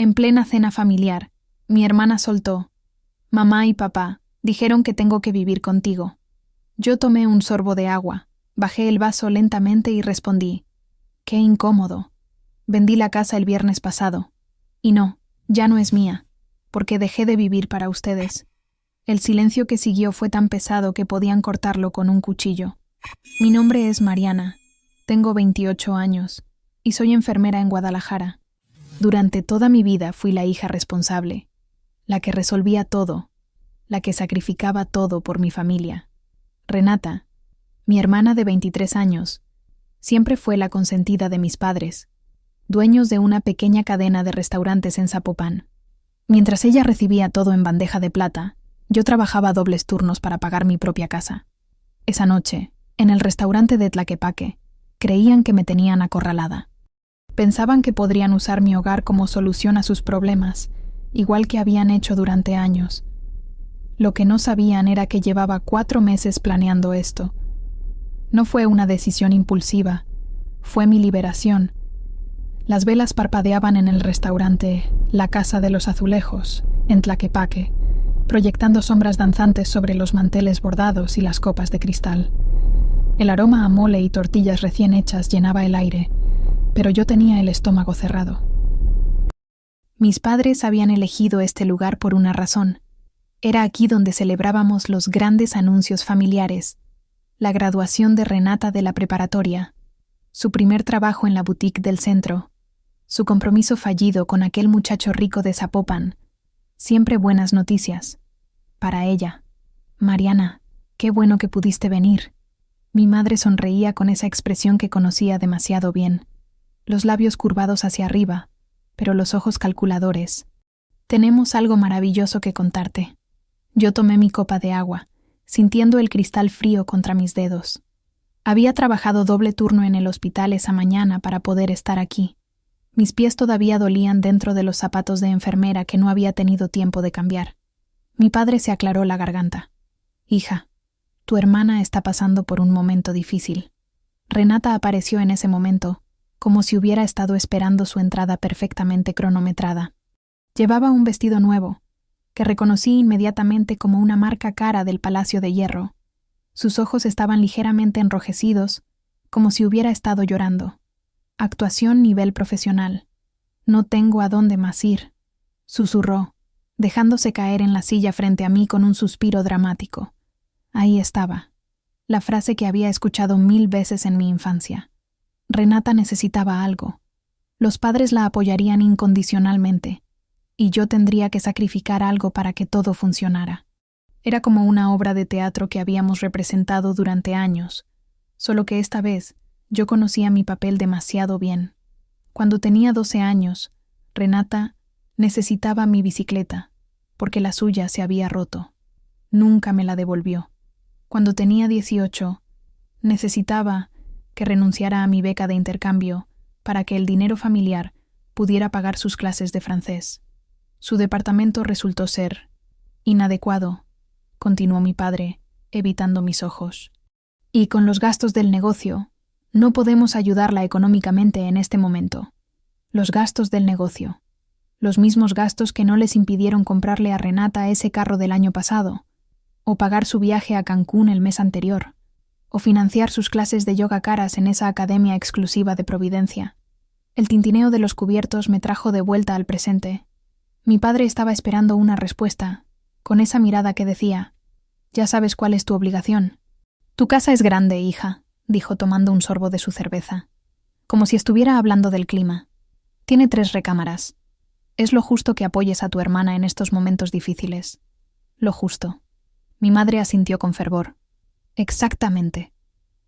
En plena cena familiar, mi hermana soltó: «Mamá y papá dijeron que tengo que vivir contigo». Yo tomé un sorbo de agua, bajé el vaso lentamente y respondí: «Qué incómodo. Vendí la casa el viernes pasado. Y no, ya no es mía, porque dejé de vivir para ustedes». El silencio que siguió fue tan pesado que podían cortarlo con un cuchillo. Mi nombre es Mariana, tengo 28 años y soy enfermera en Guadalajara. Durante toda mi vida fui la hija responsable, la que resolvía todo, la que sacrificaba todo por mi familia. Renata, mi hermana de 23 años, siempre fue la consentida de mis padres, dueños de una pequeña cadena de restaurantes en Zapopan. Mientras ella recibía todo en bandeja de plata, yo trabajaba dobles turnos para pagar mi propia casa. Esa noche, en el restaurante de Tlaquepaque, creían que me tenían acorralada. Pensaban que podrían usar mi hogar como solución a sus problemas, igual que habían hecho durante años. Lo que no sabían era que llevaba 4 meses planeando esto. No fue una decisión impulsiva, fue mi liberación. Las velas parpadeaban en el restaurante La Casa de los Azulejos, en Tlaquepaque, proyectando sombras danzantes sobre los manteles bordados y las copas de cristal. El aroma a mole y tortillas recién hechas llenaba el aire, pero yo tenía el estómago cerrado. Mis padres habían elegido este lugar por una razón. Era aquí donde celebrábamos los grandes anuncios familiares: la graduación de Renata de la preparatoria, su primer trabajo en la boutique del centro, su compromiso fallido con aquel muchacho rico de Zapopan. Siempre buenas noticias. Para ella: «Mariana, qué bueno que pudiste venir». Mi madre sonreía con esa expresión que conocía demasiado bien, los labios curvados hacia arriba, pero los ojos calculadores. «Tenemos algo maravilloso que contarte». Yo tomé mi copa de agua, sintiendo el cristal frío contra mis dedos. Había trabajado doble turno en el hospital esa mañana para poder estar aquí. Mis pies todavía dolían dentro de los zapatos de enfermera que no había tenido tiempo de cambiar. Mi padre se aclaró la garganta. «Hija, tu hermana está pasando por un momento difícil». Renata apareció en ese momento, como si hubiera estado esperando su entrada perfectamente cronometrada. Llevaba un vestido nuevo, que reconocí inmediatamente como una marca cara del Palacio de Hierro. Sus ojos estaban ligeramente enrojecidos, como si hubiera estado llorando. Actuación nivel profesional. «No tengo a dónde más ir», susurró, dejándose caer en la silla frente a mí con un suspiro dramático. Ahí estaba, la frase que había escuchado 1000 veces en mi infancia. Renata necesitaba algo. Los padres la apoyarían incondicionalmente, y yo tendría que sacrificar algo para que todo funcionara. Era como una obra de teatro que habíamos representado durante años, solo que esta vez yo conocía mi papel demasiado bien. Cuando tenía 12 años, Renata necesitaba mi bicicleta, porque la suya se había roto. Nunca me la devolvió. Cuando tenía 18, necesitaba que renunciara a mi beca de intercambio para que el dinero familiar pudiera pagar sus clases de francés. Su departamento resultó ser inadecuado, continuó mi padre, evitando mis ojos. Y con los gastos del negocio, no podemos ayudarla económicamente en este momento. Los gastos del negocio. Los mismos gastos que no les impidieron comprarle a Renata ese carro del año pasado, o pagar su viaje a Cancún el mes anterior, o financiar sus clases de yoga caras en esa academia exclusiva de Providencia. El tintineo de los cubiertos me trajo de vuelta al presente. Mi padre estaba esperando una respuesta, con esa mirada que decía: «Ya sabes cuál es tu obligación». «Tu casa es grande, hija», dijo tomando un sorbo de su cerveza, como si estuviera hablando del clima. «Tiene 3 recámaras. Es lo justo que apoyes a tu hermana en estos momentos difíciles. Lo justo». Mi madre asintió con fervor. «Exactamente.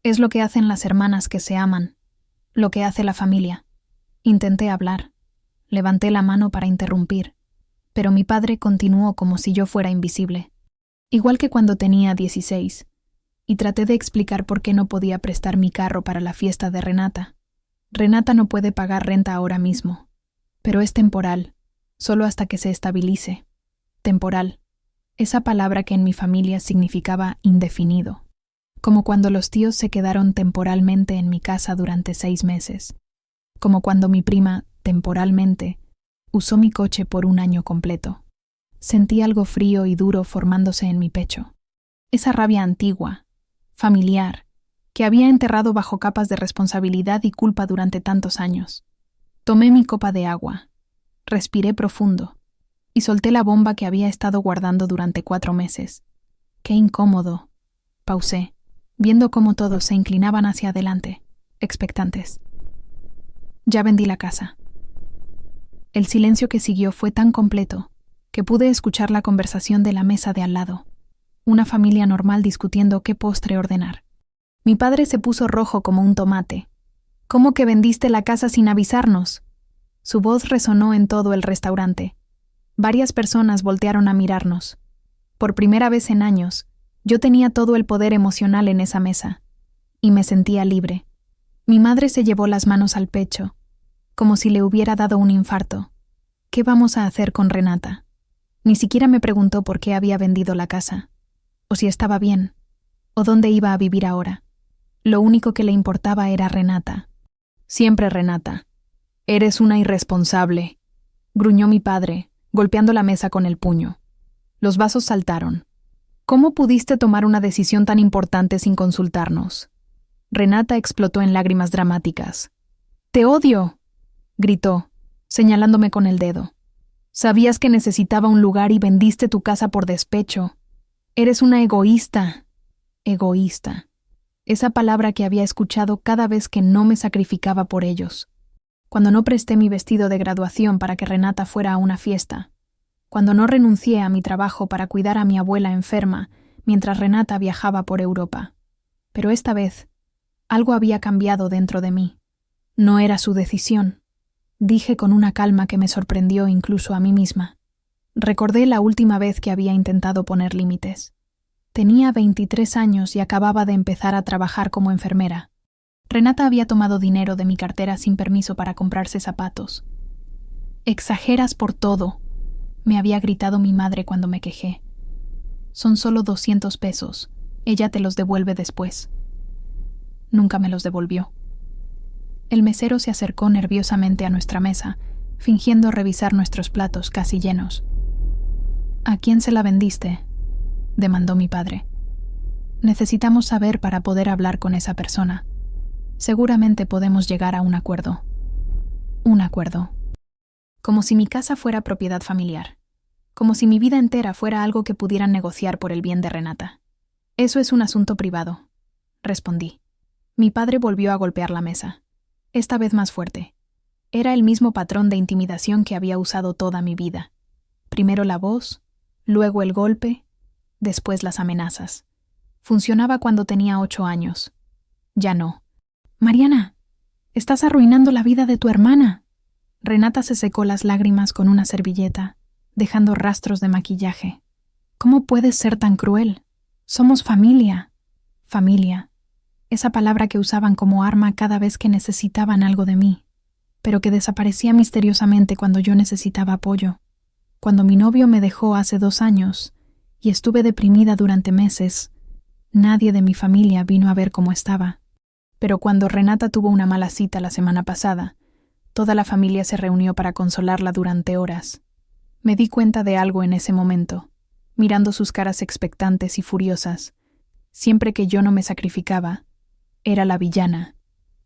Es lo que hacen las hermanas que se aman, lo que hace la familia». Intenté hablar. Levanté la mano para interrumpir, pero mi padre continuó como si yo fuera invisible. Igual que cuando tenía 16, y traté de explicar por qué no podía prestar mi carro para la fiesta de Renata. Renata no puede pagar renta ahora mismo, pero es temporal, solo hasta que se estabilice. Temporal. Esa palabra que en mi familia significaba indefinido, como cuando los tíos se quedaron temporalmente en mi casa durante 6 meses, como cuando mi prima, temporalmente, Usó mi coche por un año completo. Sentí algo frío y duro formándose en mi pecho. Esa rabia antigua, familiar, que había enterrado bajo capas de responsabilidad y culpa durante tantos años. Tomé mi copa de agua, respiré profundo y solté la bomba que había estado guardando durante 4 meses. ¡Qué incómodo! Pausé, viendo cómo todos se inclinaban hacia adelante, expectantes. Ya vendí la casa. El silencio que siguió fue tan completo que pude escuchar la conversación de la mesa de al lado. Una familia normal discutiendo qué postre ordenar. Mi padre se puso rojo como un tomate. ¿Cómo que vendiste la casa sin avisarnos? Su voz resonó en todo el restaurante. Varias personas voltearon a mirarnos. Por primera vez en años, yo tenía todo el poder emocional en esa mesa. Y me sentía libre. Mi madre se llevó las manos al pecho, como si le hubiera dado un infarto. ¿Qué vamos a hacer con Renata? Ni siquiera me preguntó por qué había vendido la casa, o si estaba bien, o dónde iba a vivir ahora. Lo único que le importaba era Renata. Siempre Renata. Eres una irresponsable, gruñó mi padre, golpeando la mesa con el puño. Los vasos saltaron. ¿Cómo pudiste tomar una decisión tan importante sin consultarnos? Renata explotó en lágrimas dramáticas. ¡Te odio!, gritó, señalándome con el dedo. Sabías que necesitaba un lugar y vendiste tu casa por despecho. Eres una egoísta. Egoísta. Esa palabra que había escuchado cada vez que no me sacrificaba por ellos. Cuando no presté mi vestido de graduación para que Renata fuera a una fiesta. Cuando no renuncié a mi trabajo para cuidar a mi abuela enferma mientras Renata viajaba por Europa. Pero esta vez, algo había cambiado dentro de mí. No era su decisión. Dije con una calma que me sorprendió incluso a mí misma. Recordé la última vez que había intentado poner límites. Tenía 23 años y acababa de empezar a trabajar como enfermera. Renata había tomado dinero de mi cartera sin permiso para comprarse zapatos. «Exageras por todo», me había gritado mi madre cuando me quejé. «Son solo 200 pesos. Ella te los devuelve después». Nunca me los devolvió. El mesero se acercó nerviosamente a nuestra mesa, fingiendo revisar nuestros platos casi llenos. «¿A quién se la vendiste?», demandó mi padre. «Necesitamos saber para poder hablar con esa persona. Seguramente podemos llegar a un acuerdo». Un acuerdo. Como si mi casa fuera propiedad familiar. Como si mi vida entera fuera algo que pudieran negociar por el bien de Renata. «Eso es un asunto privado», respondí. Mi padre volvió a golpear la mesa. Esta vez más fuerte. Era el mismo patrón de intimidación que había usado toda mi vida. Primero la voz, luego el golpe, después las amenazas. Funcionaba cuando tenía 8 años. Ya no. «Mariana, estás arruinando la vida de tu hermana». Renata se secó las lágrimas con una servilleta, dejando rastros de maquillaje. «¿Cómo puedes ser tan cruel? Somos familia». Familia. Esa palabra que usaban como arma cada vez que necesitaban algo de mí, pero que desaparecía misteriosamente cuando yo necesitaba apoyo. Cuando mi novio me dejó hace 2 años y estuve deprimida durante meses, nadie de mi familia vino a ver cómo estaba. Pero cuando Renata tuvo una mala cita la semana pasada, toda la familia se reunió para consolarla durante horas. Me di cuenta de algo en ese momento, mirando sus caras expectantes y furiosas. Siempre que yo no me sacrificaba, era la villana.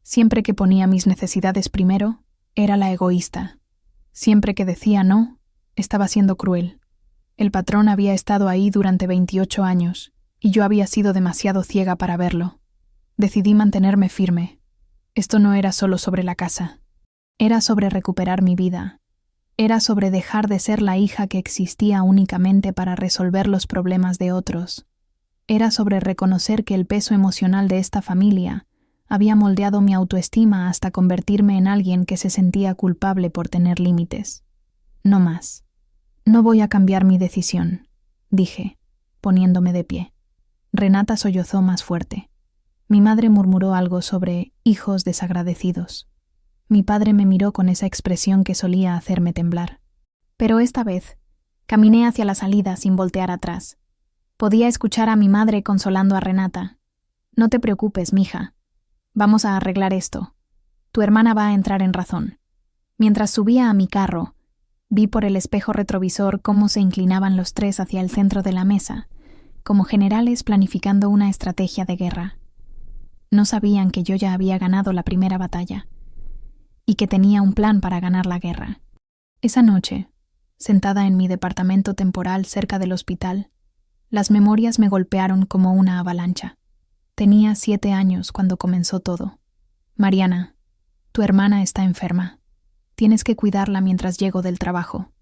Siempre que ponía mis necesidades primero, era la egoísta. Siempre que decía no, estaba siendo cruel. El patrón había estado ahí durante 28 años, y yo había sido demasiado ciega para verlo. Decidí mantenerme firme. Esto no era solo sobre la casa. Era sobre recuperar mi vida. Era sobre dejar de ser la hija que existía únicamente para resolver los problemas de otros. Era sobre reconocer que el peso emocional de esta familia había moldeado mi autoestima hasta convertirme en alguien que se sentía culpable por tener límites. No más. No voy a cambiar mi decisión, dije, poniéndome de pie. Renata sollozó más fuerte. Mi madre murmuró algo sobre hijos desagradecidos. Mi padre me miró con esa expresión que solía hacerme temblar. Pero esta vez, caminé hacia la salida sin voltear atrás. Podía escuchar a mi madre consolando a Renata. «No te preocupes, mija. Vamos a arreglar esto. Tu hermana va a entrar en razón». Mientras subía a mi carro, Vi por el espejo retrovisor cómo se inclinaban los tres hacia el centro de la mesa, como generales planificando una estrategia de guerra. No sabían que yo ya había ganado la primera batalla y que tenía un plan para ganar la guerra. Esa noche, sentada en mi departamento temporal cerca del hospital, las memorias me golpearon como una avalancha. Tenía 7 años cuando comenzó todo. Mariana, tu hermana está enferma. Tienes que cuidarla mientras llego del trabajo.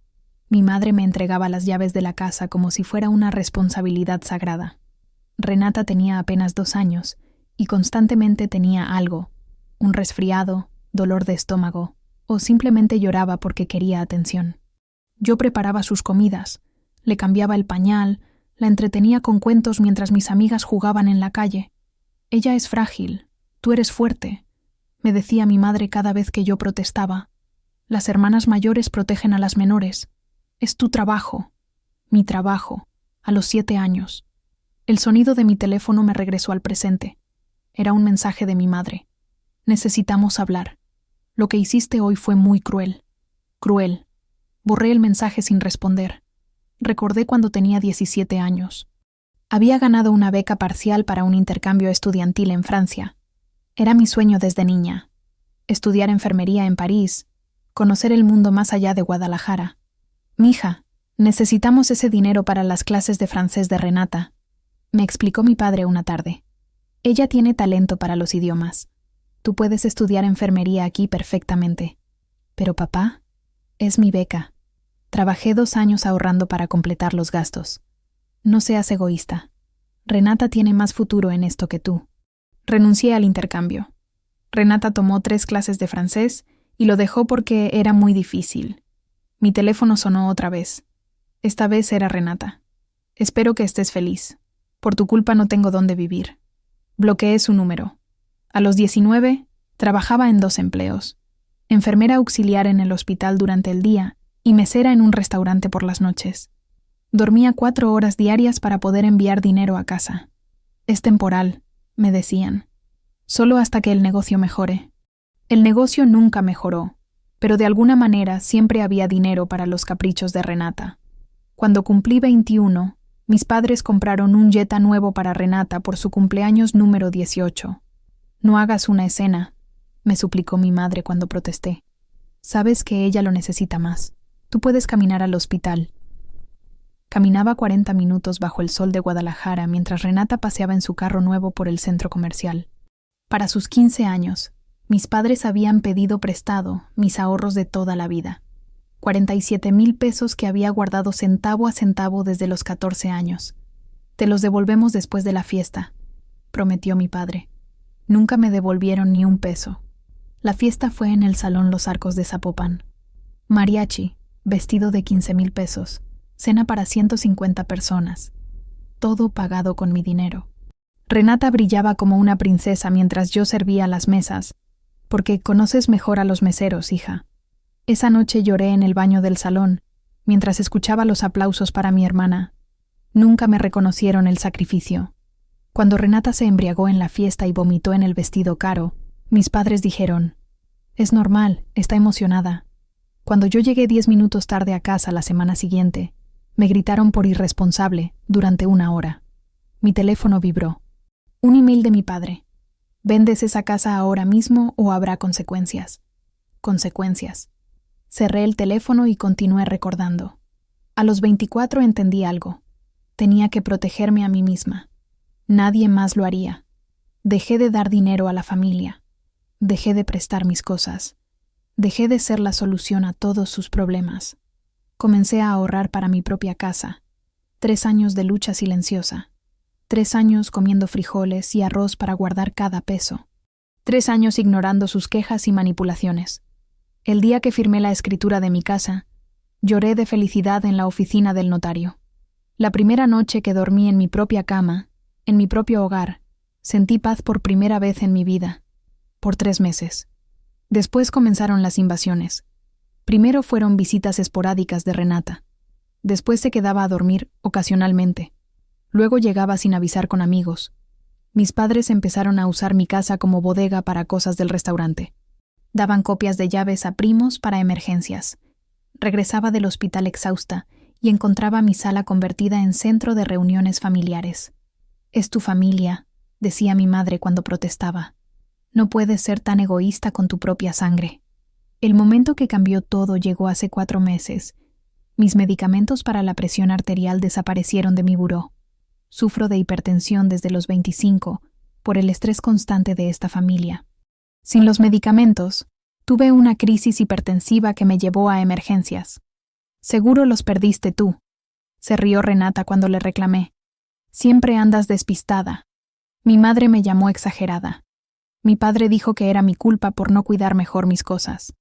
Mi madre me entregaba las llaves de la casa como si fuera una responsabilidad sagrada. Renata tenía apenas 2 años y constantemente tenía algo, un resfriado, dolor de estómago, o simplemente lloraba porque quería atención. Yo preparaba sus comidas, le cambiaba el pañal, la entretenía con cuentos mientras mis amigas jugaban en la calle. Ella es frágil, tú eres fuerte, me decía mi madre cada vez que yo protestaba. Las hermanas mayores protegen a las menores. Es tu trabajo, mi trabajo, a los 7 años. El sonido de mi teléfono me regresó al presente. Era un mensaje de mi madre. Necesitamos hablar. Lo que hiciste hoy fue muy cruel. Cruel. Borré el mensaje sin responder. Recordé cuando tenía 17 años. Había ganado una beca parcial para un intercambio estudiantil en Francia. Era mi sueño desde niña. Estudiar enfermería en París, conocer el mundo más allá de Guadalajara. Mija, necesitamos ese dinero para las clases de francés de Renata, me explicó mi padre una tarde. Ella tiene talento para los idiomas. Tú puedes estudiar enfermería aquí perfectamente. Pero papá, es mi beca. Trabajé 2 años ahorrando para completar los gastos. No seas egoísta. Renata tiene más futuro en esto que tú. Renuncié al intercambio. Renata tomó 3 clases de francés y lo dejó porque era muy difícil. Mi teléfono sonó otra vez. Esta vez era Renata. Espero que estés feliz. Por tu culpa no tengo dónde vivir. Bloqueé su número. A los 19, trabajaba en 2 empleos. Enfermera auxiliar en el hospital durante el día y mesera en un restaurante por las noches. Dormía 4 horas diarias para poder enviar dinero a casa. Es temporal, me decían. Solo hasta que el negocio mejore. El negocio nunca mejoró, pero de alguna manera siempre había dinero para los caprichos de Renata. Cuando cumplí 21, mis padres compraron un Jetta nuevo para Renata por su cumpleaños número 18. No hagas una escena, me suplicó mi madre cuando protesté. Sabes que ella lo necesita más. Tú puedes caminar al hospital. Caminaba 40 minutos bajo el sol de Guadalajara mientras Renata paseaba en su carro nuevo por el centro comercial. Para sus 15 años, mis padres habían pedido prestado mis ahorros de toda la vida. 47,000 pesos que había guardado centavo a centavo desde los 14 años. Te los devolvemos después de la fiesta, prometió mi padre. Nunca me devolvieron ni un peso. La fiesta fue en el Salón Los Arcos de Zapopan. Mariachi, vestido de 15,000 pesos, cena para 150 personas. Todo pagado con mi dinero. Renata brillaba como una princesa mientras yo servía las mesas, porque conoces mejor a los meseros, hija. Esa noche lloré en el baño del salón, mientras escuchaba los aplausos para mi hermana. Nunca me reconocieron el sacrificio. Cuando Renata se embriagó en la fiesta y vomitó en el vestido caro, mis padres dijeron, «Es normal, está emocionada». Cuando yo llegué 10 minutos tarde a casa la semana siguiente, me gritaron por irresponsable durante 1 hora. Mi teléfono vibró. Un email de mi padre. ¿Vendes esa casa ahora mismo o habrá consecuencias? Consecuencias. Cerré el teléfono y continué recordando. A los 24 entendí algo. Tenía que protegerme a mí misma. Nadie más lo haría. Dejé de dar dinero a la familia. Dejé de prestar mis cosas. Dejé de ser la solución a todos sus problemas. Comencé a ahorrar para mi propia casa. 3 años de lucha silenciosa. 3 años comiendo frijoles y arroz para guardar cada peso. 3 años ignorando sus quejas y manipulaciones. El día que firmé la escritura de mi casa, lloré de felicidad en la oficina del notario. La primera noche que dormí en mi propia cama, en mi propio hogar, sentí paz por primera vez en mi vida. Por 3 meses. Después comenzaron las invasiones. Primero fueron visitas esporádicas de Renata. Después se quedaba a dormir ocasionalmente. Luego llegaba sin avisar con amigos. Mis padres empezaron a usar mi casa como bodega para cosas del restaurante. Daban copias de llaves a primos para emergencias. Regresaba del hospital exhausta y encontraba mi sala convertida en centro de reuniones familiares. «Es tu familia», decía mi madre cuando protestaba. «No puedes ser tan egoísta con tu propia sangre». El momento que cambió todo llegó hace 4 meses. Mis medicamentos para la presión arterial desaparecieron de mi buró. Sufro de hipertensión desde los 25 por el estrés constante de esta familia. Sin los medicamentos, tuve una crisis hipertensiva que me llevó a emergencias. «Seguro los perdiste tú», se rió Renata cuando le reclamé. «Siempre andas despistada». Mi madre me llamó exagerada. Mi padre dijo que era mi culpa por no cuidar mejor mis cosas.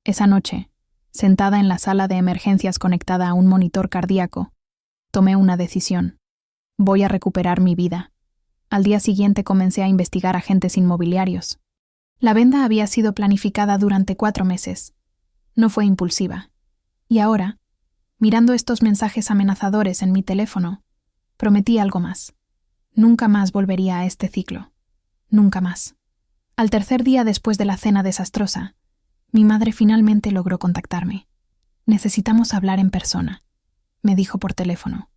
Esa noche, sentada en la sala de emergencias conectada a un monitor cardíaco, tomé una decisión. Voy a recuperar mi vida. Al día siguiente comencé a investigar agentes inmobiliarios. La venta había sido planificada durante 4 meses. No fue impulsiva. Y ahora, mirando estos mensajes amenazadores en mi teléfono, prometí algo más. Nunca más volvería a este ciclo. Nunca más. Al tercer día después de la cena desastrosa, mi madre finalmente logró contactarme. «Necesitamos hablar en persona», me dijo por teléfono,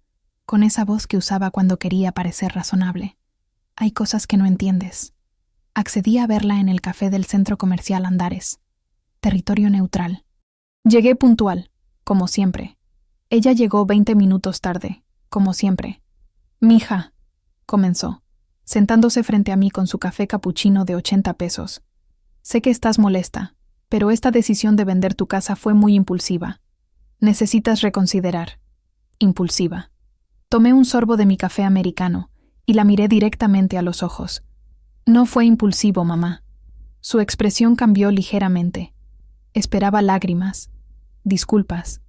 con esa voz que usaba cuando quería parecer razonable. «Hay cosas que no entiendes». Accedí a verla en el café del centro comercial Andares. Territorio neutral. Llegué puntual, como siempre. Ella llegó 20 minutos tarde, como siempre. «Mija», comenzó, sentándose frente a mí con su café capuchino de 80 pesos. «Sé que estás molesta, pero esta decisión de vender tu casa fue muy impulsiva. Necesitas reconsiderar». Impulsiva. Tomé un sorbo de mi café americano y la miré directamente a los ojos. «No fue impulsivo, mamá». Su expresión cambió ligeramente. Esperaba lágrimas, disculpas,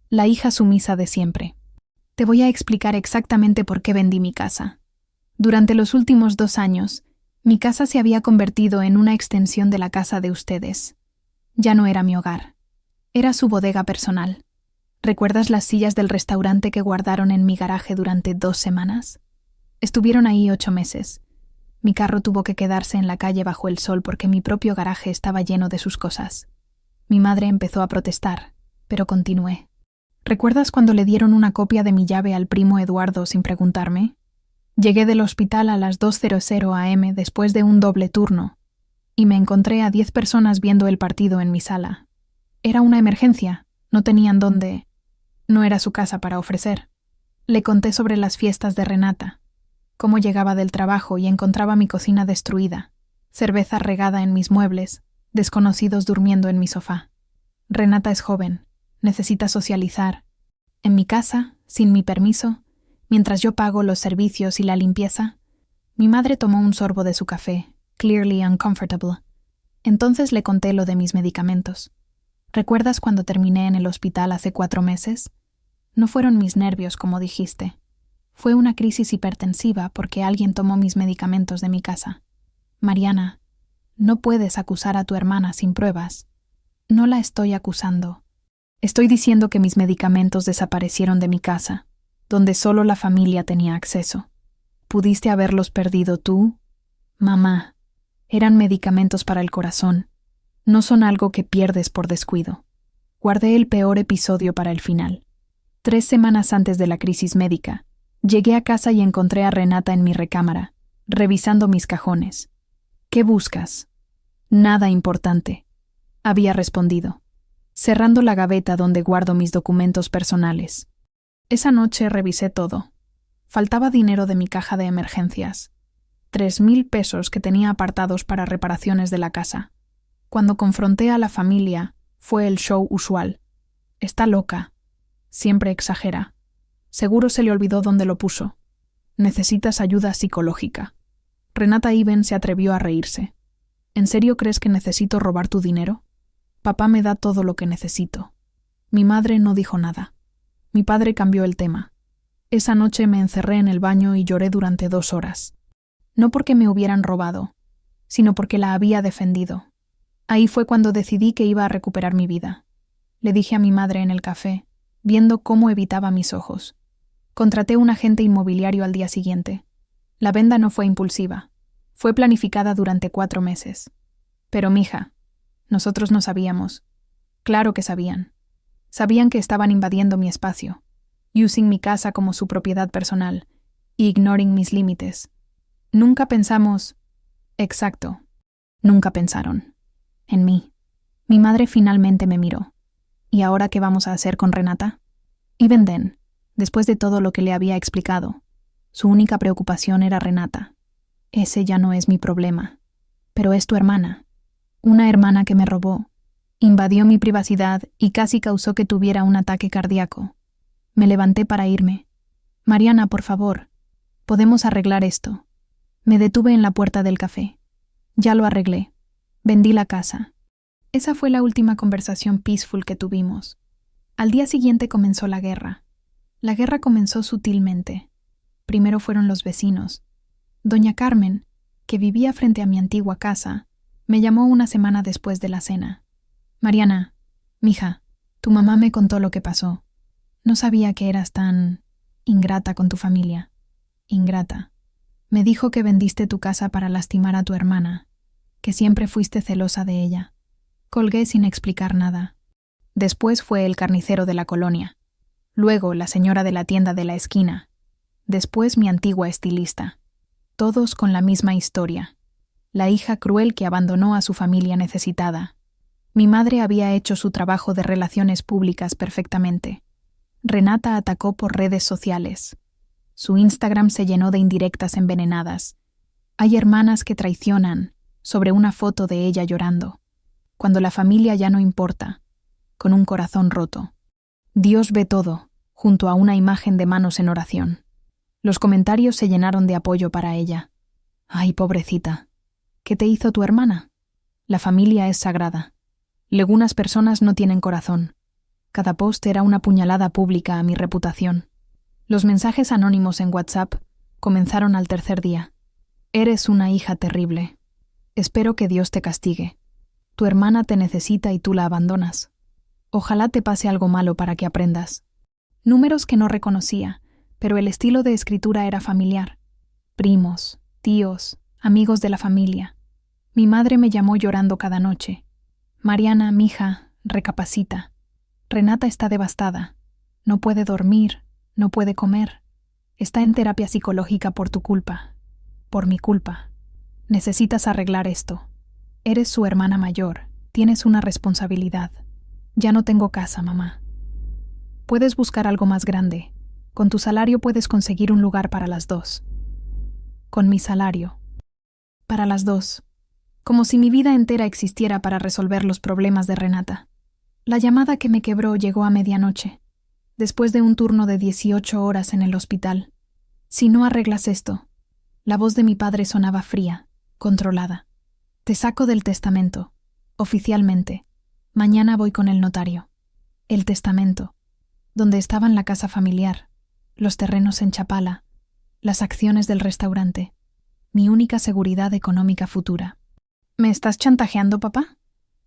la hija sumisa de siempre. «Te voy a explicar exactamente por qué vendí mi casa. Durante los últimos 2 años, mi casa se había convertido en una extensión de la casa de ustedes. Ya no era mi hogar. Era su bodega personal. ¿Recuerdas las sillas del restaurante que guardaron en mi garaje durante 2 semanas? Estuvieron ahí 8 meses. Mi carro tuvo que quedarse en la calle bajo el sol porque mi propio garaje estaba lleno de sus cosas. Mi madre empezó a protestar, pero continué. ¿Recuerdas cuando le dieron una copia de mi llave al primo Eduardo sin preguntarme? Llegué del hospital a las 2:00 am después de un doble turno, y me encontré a 10 personas viendo el partido en mi sala. Era una emergencia, no tenían dónde. No era su casa para ofrecer. Le conté sobre las fiestas de Renata, cómo llegaba del trabajo y encontraba mi cocina destruida, cerveza regada en mis muebles, desconocidos durmiendo en mi sofá. Renata es joven, necesita socializar. En mi casa, sin mi permiso, mientras yo pago los servicios y la limpieza. Mi madre tomó un sorbo de su café, clearly uncomfortable. Entonces le conté lo de mis medicamentos. ¿Recuerdas cuando terminé en el hospital hace 4 meses? No fueron mis nervios, como dijiste. Fue una crisis hipertensiva porque alguien tomó mis medicamentos de mi casa. Mariana, no puedes acusar a tu hermana sin pruebas. No la estoy acusando. Estoy diciendo que mis medicamentos desaparecieron de mi casa, donde solo la familia tenía acceso. ¿Pudiste haberlos perdido tú? Mamá, eran medicamentos para el corazón. No son algo que pierdes por descuido. Guardé el peor episodio para el final. 3 semanas antes de la crisis médica, llegué a casa y encontré a Renata en mi recámara, revisando mis cajones. ¿Qué buscas? Nada importante, había respondido, cerrando la gaveta donde guardo mis documentos personales. Esa noche revisé todo. Faltaba dinero de mi caja de emergencias. 3,000 pesos que tenía apartados para reparaciones de la casa. Cuando confronté a la familia, fue el show usual. Está loca. Siempre exagera. Seguro se le olvidó dónde lo puso. Necesitas ayuda psicológica. Renata Iben se atrevió a reírse. ¿En serio crees que necesito robar tu dinero? Papá me da todo lo que necesito. Mi madre no dijo nada. Mi padre cambió el tema. Esa noche me encerré en el baño y lloré durante 2 horas. No porque me hubieran robado, sino porque la había defendido. Ahí fue cuando decidí que iba a recuperar mi vida. Le dije a mi madre en el café, viendo cómo evitaba mis ojos. Contraté un agente inmobiliario al día siguiente. La venta no fue impulsiva. Fue planificada durante 4 meses. Pero, mija, nosotros no sabíamos. Claro que sabían. Sabían que estaban invadiendo mi espacio, using mi casa como su propiedad personal, y ignoring mis límites. Nunca pensamos... Exacto. Nunca pensaron. En mí. Mi madre finalmente me miró. ¿Y ahora qué vamos a hacer con Renata? Even then, después de todo lo que le había explicado, su única preocupación era Renata. Ese ya no es mi problema. Pero es tu hermana. Una hermana que me robó, invadió mi privacidad y casi causó que tuviera un ataque cardíaco. Me levanté para irme. Mariana, por favor, podemos arreglar esto. Me detuve en la puerta del café. Ya lo arreglé. Vendí la casa. Esa fue la última conversación peaceful que tuvimos. Al día siguiente comenzó la guerra. La guerra comenzó sutilmente. Primero fueron los vecinos. Doña Carmen, que vivía frente a mi antigua casa, me llamó una semana después de la cena. Mariana, mija, tu mamá me contó lo que pasó. No sabía que eras tan... ingrata con tu familia. Ingrata. Me dijo que vendiste tu casa para lastimar a tu hermana, que siempre fuiste celosa de ella. Colgué sin explicar nada. Después fue el carnicero de la colonia. Luego la señora de la tienda de la esquina. Después mi antigua estilista. Todos con la misma historia. La hija cruel que abandonó a su familia necesitada. Mi madre había hecho su trabajo de relaciones públicas perfectamente. Renata atacó por redes sociales. Su Instagram se llenó de indirectas envenenadas. Hay hermanas que traicionan, sobre una foto de ella llorando. Cuando la familia ya no importa, con un corazón roto. Dios ve todo, junto a una imagen de manos en oración. Los comentarios se llenaron de apoyo para ella. Ay, pobrecita. ¿Qué te hizo tu hermana? La familia es sagrada. Algunas personas no tienen corazón. Cada post era una puñalada pública a mi reputación. Los mensajes anónimos en WhatsApp comenzaron al tercer día. Eres una hija terrible. Espero que Dios te castigue. Tu hermana te necesita y tú la abandonas. Ojalá te pase algo malo para que aprendas. Números que no reconocía, pero el estilo de escritura era familiar. Primos, tíos, amigos de la familia. Mi madre me llamó llorando cada noche. Mariana, mija, recapacita. Renata está devastada. No puede dormir, no puede comer. Está en terapia psicológica por tu culpa. Por mi culpa. Necesitas arreglar esto. Eres su hermana mayor. Tienes una responsabilidad. Ya no tengo casa, mamá. Puedes buscar algo más grande. Con tu salario puedes conseguir un lugar para las dos. Con mi salario. Para las dos. Como si mi vida entera existiera para resolver los problemas de Renata. La llamada que me quebró llegó a medianoche, después de un turno de 18 horas en el hospital. Si no arreglas esto, la voz de mi padre sonaba fría, controlada. Te saco del testamento, oficialmente. Mañana voy con el notario. El testamento, donde estaban la casa familiar, los terrenos en Chapala, las acciones del restaurante, mi única seguridad económica futura. ¿Me estás chantajeando, papá?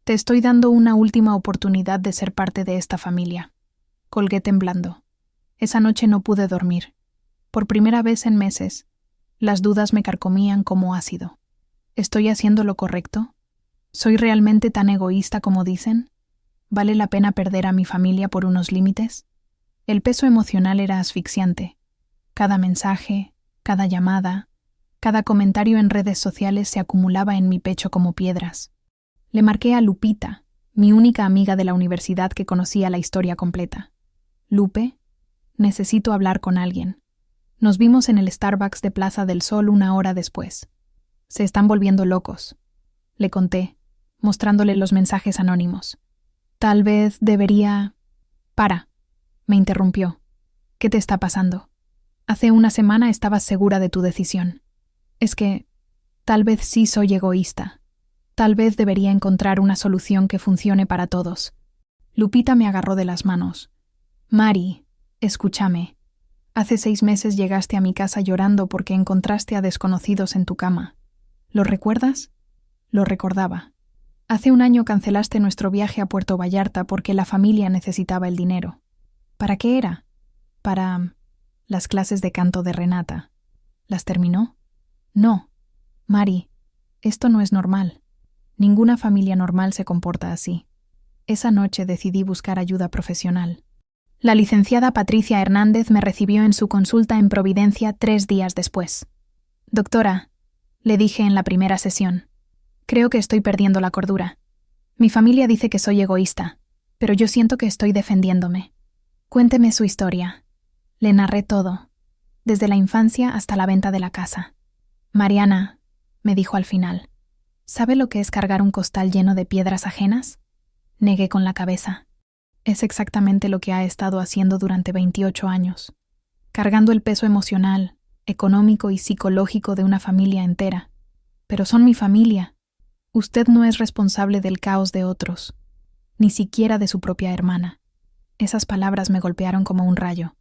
Te estoy dando una última oportunidad de ser parte de esta familia. Colgué temblando. Esa noche no pude dormir. Por primera vez en meses, las dudas me carcomían como ácido. ¿Estoy haciendo lo correcto? ¿Soy realmente tan egoísta como dicen? ¿Vale la pena perder a mi familia por unos límites? El peso emocional era asfixiante. Cada mensaje, cada llamada, cada comentario en redes sociales se acumulaba en mi pecho como piedras. Le marqué a Lupita, mi única amiga de la universidad que conocía la historia completa. Lupe, necesito hablar con alguien. Nos vimos en el Starbucks de Plaza del Sol 1 hora después. Se están volviendo locos. Le conté, mostrándole los mensajes anónimos. Tal vez debería... Para, me interrumpió. ¿Qué te está pasando? Hace una semana estabas segura de tu decisión. Es que tal vez sí soy egoísta. Tal vez debería encontrar una solución que funcione para todos. Lupita me agarró de las manos. Mari, escúchame. Hace 6 meses llegaste a mi casa llorando porque encontraste a desconocidos en tu cama. ¿Lo recuerdas? Lo recordaba. Hace 1 año cancelaste nuestro viaje a Puerto Vallarta porque la familia necesitaba el dinero. ¿Para qué era? Para las clases de canto de Renata. ¿Las terminó? No. Mari, esto no es normal. Ninguna familia normal se comporta así. Esa noche decidí buscar ayuda profesional. La licenciada Patricia Hernández me recibió en su consulta en Providencia 3 días después. «Doctora», le dije en la primera sesión, «creo que estoy perdiendo la cordura. Mi familia dice que soy egoísta, pero yo siento que estoy defendiéndome. Cuénteme su historia». Le narré todo, desde la infancia hasta la venta de la casa. «Mariana», me dijo al final, «¿sabe lo que es cargar un costal lleno de piedras ajenas?». Negué con la cabeza. Es exactamente lo que ha estado haciendo durante 28 años, cargando el peso emocional, económico y psicológico de una familia entera. Pero son mi familia. Usted no es responsable del caos de otros, ni siquiera de su propia hermana. Esas palabras me golpearon como un rayo.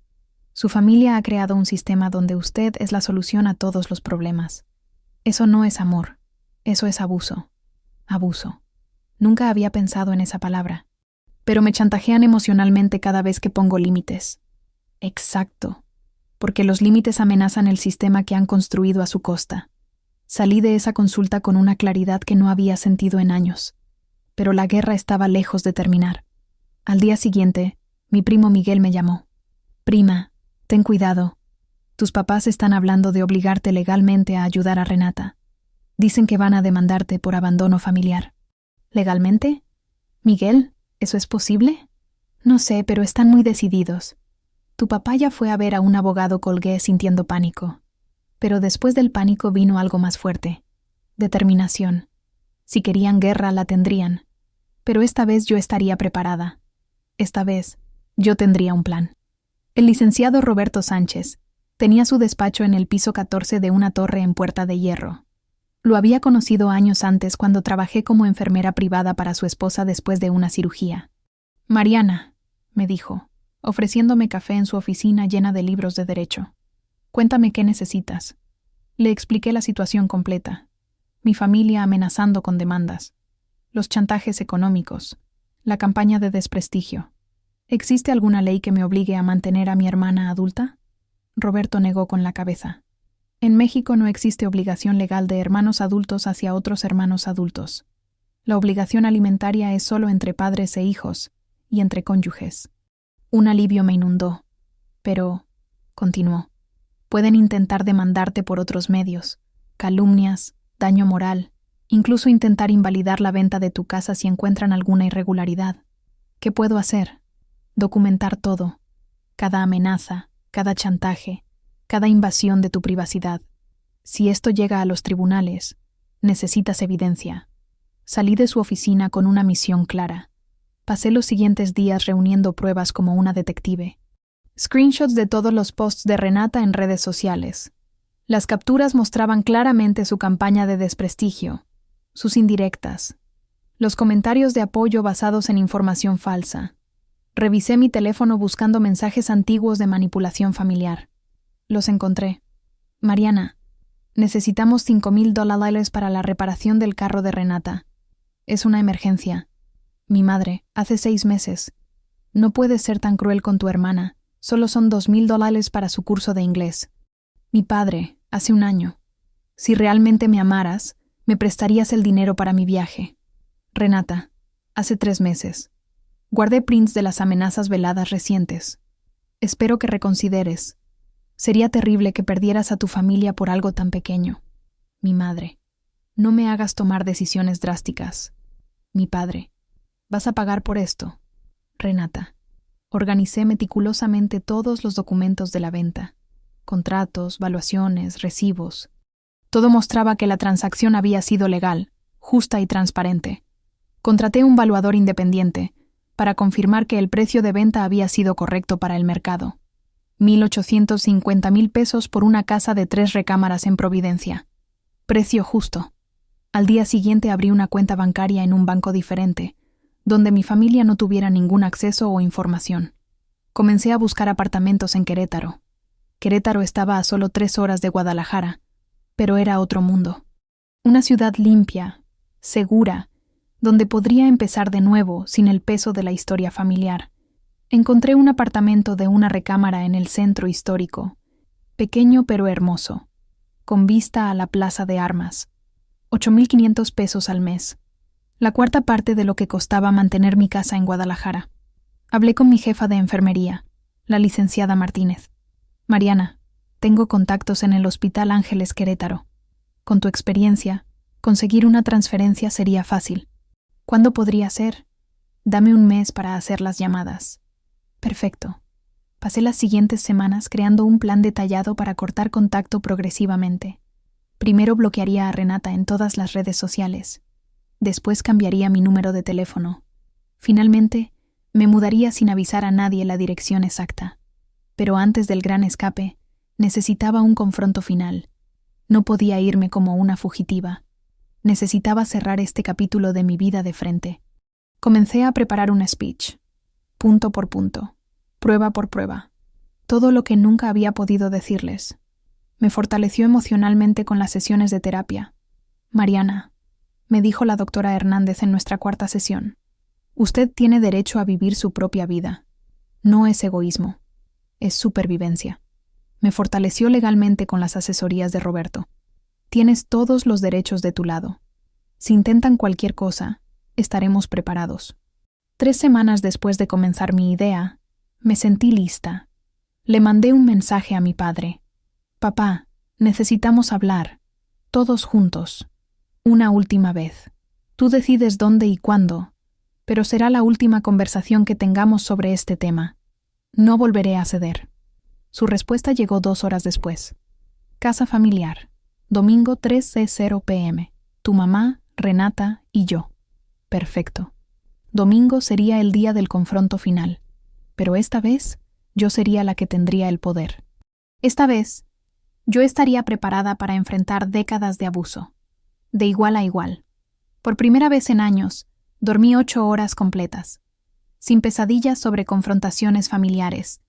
Su familia ha creado un sistema donde usted es la solución a todos los problemas. Eso no es amor, eso es abuso. Abuso. Nunca había pensado en esa palabra. Pero me chantajean emocionalmente cada vez que pongo límites. Exacto, porque los límites amenazan el sistema que han construido a su costa. Salí de esa consulta con una claridad que no había sentido en años, pero la guerra estaba lejos de terminar. Al día siguiente, mi primo Miguel me llamó. «Prima, ten cuidado. Tus papás están hablando de obligarte legalmente a ayudar a Renata. Dicen que van a demandarte por abandono familiar». «¿Legalmente? Miguel, ¿eso es posible?» «No sé, pero están muy decididos. Tu papá ya fue a ver a un abogado», colgué sintiendo pánico. Pero después del pánico vino algo más fuerte. Determinación. Si querían guerra, la tendrían. Pero esta vez yo estaría preparada. Esta vez, yo tendría un plan. El licenciado Roberto Sánchez tenía su despacho en el piso 14 de una torre en Puerta de Hierro. Lo había conocido años antes cuando trabajé como enfermera privada para su esposa después de una cirugía. «Mariana», me dijo, ofreciéndome café en su oficina llena de libros de derecho. «Cuéntame qué necesitas». Le expliqué la situación completa. Mi familia amenazando con demandas. Los chantajes económicos. La campaña de desprestigio. ¿Existe alguna ley que me obligue a mantener a mi hermana adulta? Roberto negó con la cabeza. En México no existe obligación legal de hermanos adultos hacia otros hermanos adultos. La obligación alimentaria es solo entre padres e hijos, y entre cónyuges. Un alivio me inundó. Pero, continuó, pueden intentar demandarte por otros medios, calumnias, daño moral, incluso intentar invalidar la venta de tu casa si encuentran alguna irregularidad. ¿Qué puedo hacer? Documentar todo, cada amenaza, cada chantaje, cada invasión de tu privacidad. Si esto llega a los tribunales, necesitas evidencia. Salí de su oficina con una misión clara. Pasé los siguientes días reuniendo pruebas como una detective. Screenshots de todos los posts de Renata en redes sociales. Las capturas mostraban claramente su campaña de desprestigio, sus indirectas, los comentarios de apoyo basados en información falsa. Revisé mi teléfono buscando mensajes antiguos de manipulación familiar. Los encontré. «Mariana, necesitamos $5,000 para la reparación del carro de Renata. Es una emergencia. Mi madre, hace 6 meses. No puedes ser tan cruel con tu hermana. Solo son $2,000 para su curso de inglés. Mi padre, hace 1 año. Si realmente me amaras, me prestarías el dinero para mi viaje. Renata, hace 3 meses. Guardé prints de las amenazas veladas recientes. Espero que reconsideres. Sería terrible que perdieras a tu familia por algo tan pequeño. Mi madre, no me hagas tomar decisiones drásticas. Mi padre, vas a pagar por esto. Renata, organicé meticulosamente todos los documentos de la venta. Contratos, valuaciones, recibos. Todo mostraba que la transacción había sido legal, justa y transparente. Contraté un valuador independiente para confirmar que el precio de venta había sido correcto para el mercado. 1,850,000 pesos por una casa de 3 recámaras en Providencia. Precio justo. Al día siguiente abrí una cuenta bancaria en un banco diferente, donde mi familia no tuviera ningún acceso o información. Comencé a buscar apartamentos en Querétaro. Querétaro estaba a solo 3 horas de Guadalajara, pero era otro mundo. Una ciudad limpia, segura, donde podría empezar de nuevo sin el peso de la historia familiar. Encontré un apartamento de 1 recámara en el centro histórico, pequeño pero hermoso, con vista a la Plaza de Armas. 8,500 pesos al mes. la cuarta parte de lo que costaba mantener mi casa en Guadalajara. Hablé con mi jefa de enfermería, la licenciada Martínez. Mariana, tengo contactos en el Hospital Ángeles Querétaro. Con tu experiencia, conseguir una transferencia sería fácil. ¿Cuándo podría ser? Dame un mes para hacer las llamadas. Perfecto. Pasé las siguientes semanas creando un plan detallado para cortar contacto progresivamente. Primero bloquearía a Renata en todas las redes sociales. Después cambiaría mi número de teléfono. Finalmente, me mudaría sin avisar a nadie la dirección exacta. Pero antes del gran escape, necesitaba un confronto final. No podía irme como una fugitiva. Necesitaba cerrar este capítulo de mi vida de frente. Comencé a preparar un speech. Punto por punto. Prueba por prueba. Todo lo que nunca había podido decirles. Me fortaleció emocionalmente con las sesiones de terapia. Mariana, me dijo la doctora Hernández en nuestra cuarta sesión, usted tiene derecho a vivir su propia vida. No es egoísmo, es supervivencia. Me fortaleció legalmente con las asesorías de Roberto. Tienes todos los derechos de tu lado. Si intentan cualquier cosa, estaremos preparados. 3 semanas después de comenzar mi idea, me sentí lista. Le mandé un mensaje a mi padre. Papá, necesitamos hablar, todos juntos. Una última vez. Tú decides dónde y cuándo, pero será la última conversación que tengamos sobre este tema. No volveré a ceder. Su respuesta llegó 2 horas después. Casa familiar. Domingo 3:00 p.m. Tu mamá, Renata y yo. Perfecto. Domingo sería el día del confronto final. Pero esta vez, yo sería la que tendría el poder. Esta vez, yo estaría preparada para enfrentar décadas de abuso. De igual a igual. Por primera vez en años, dormí 8 horas completas. Sin pesadillas sobre confrontaciones familiares.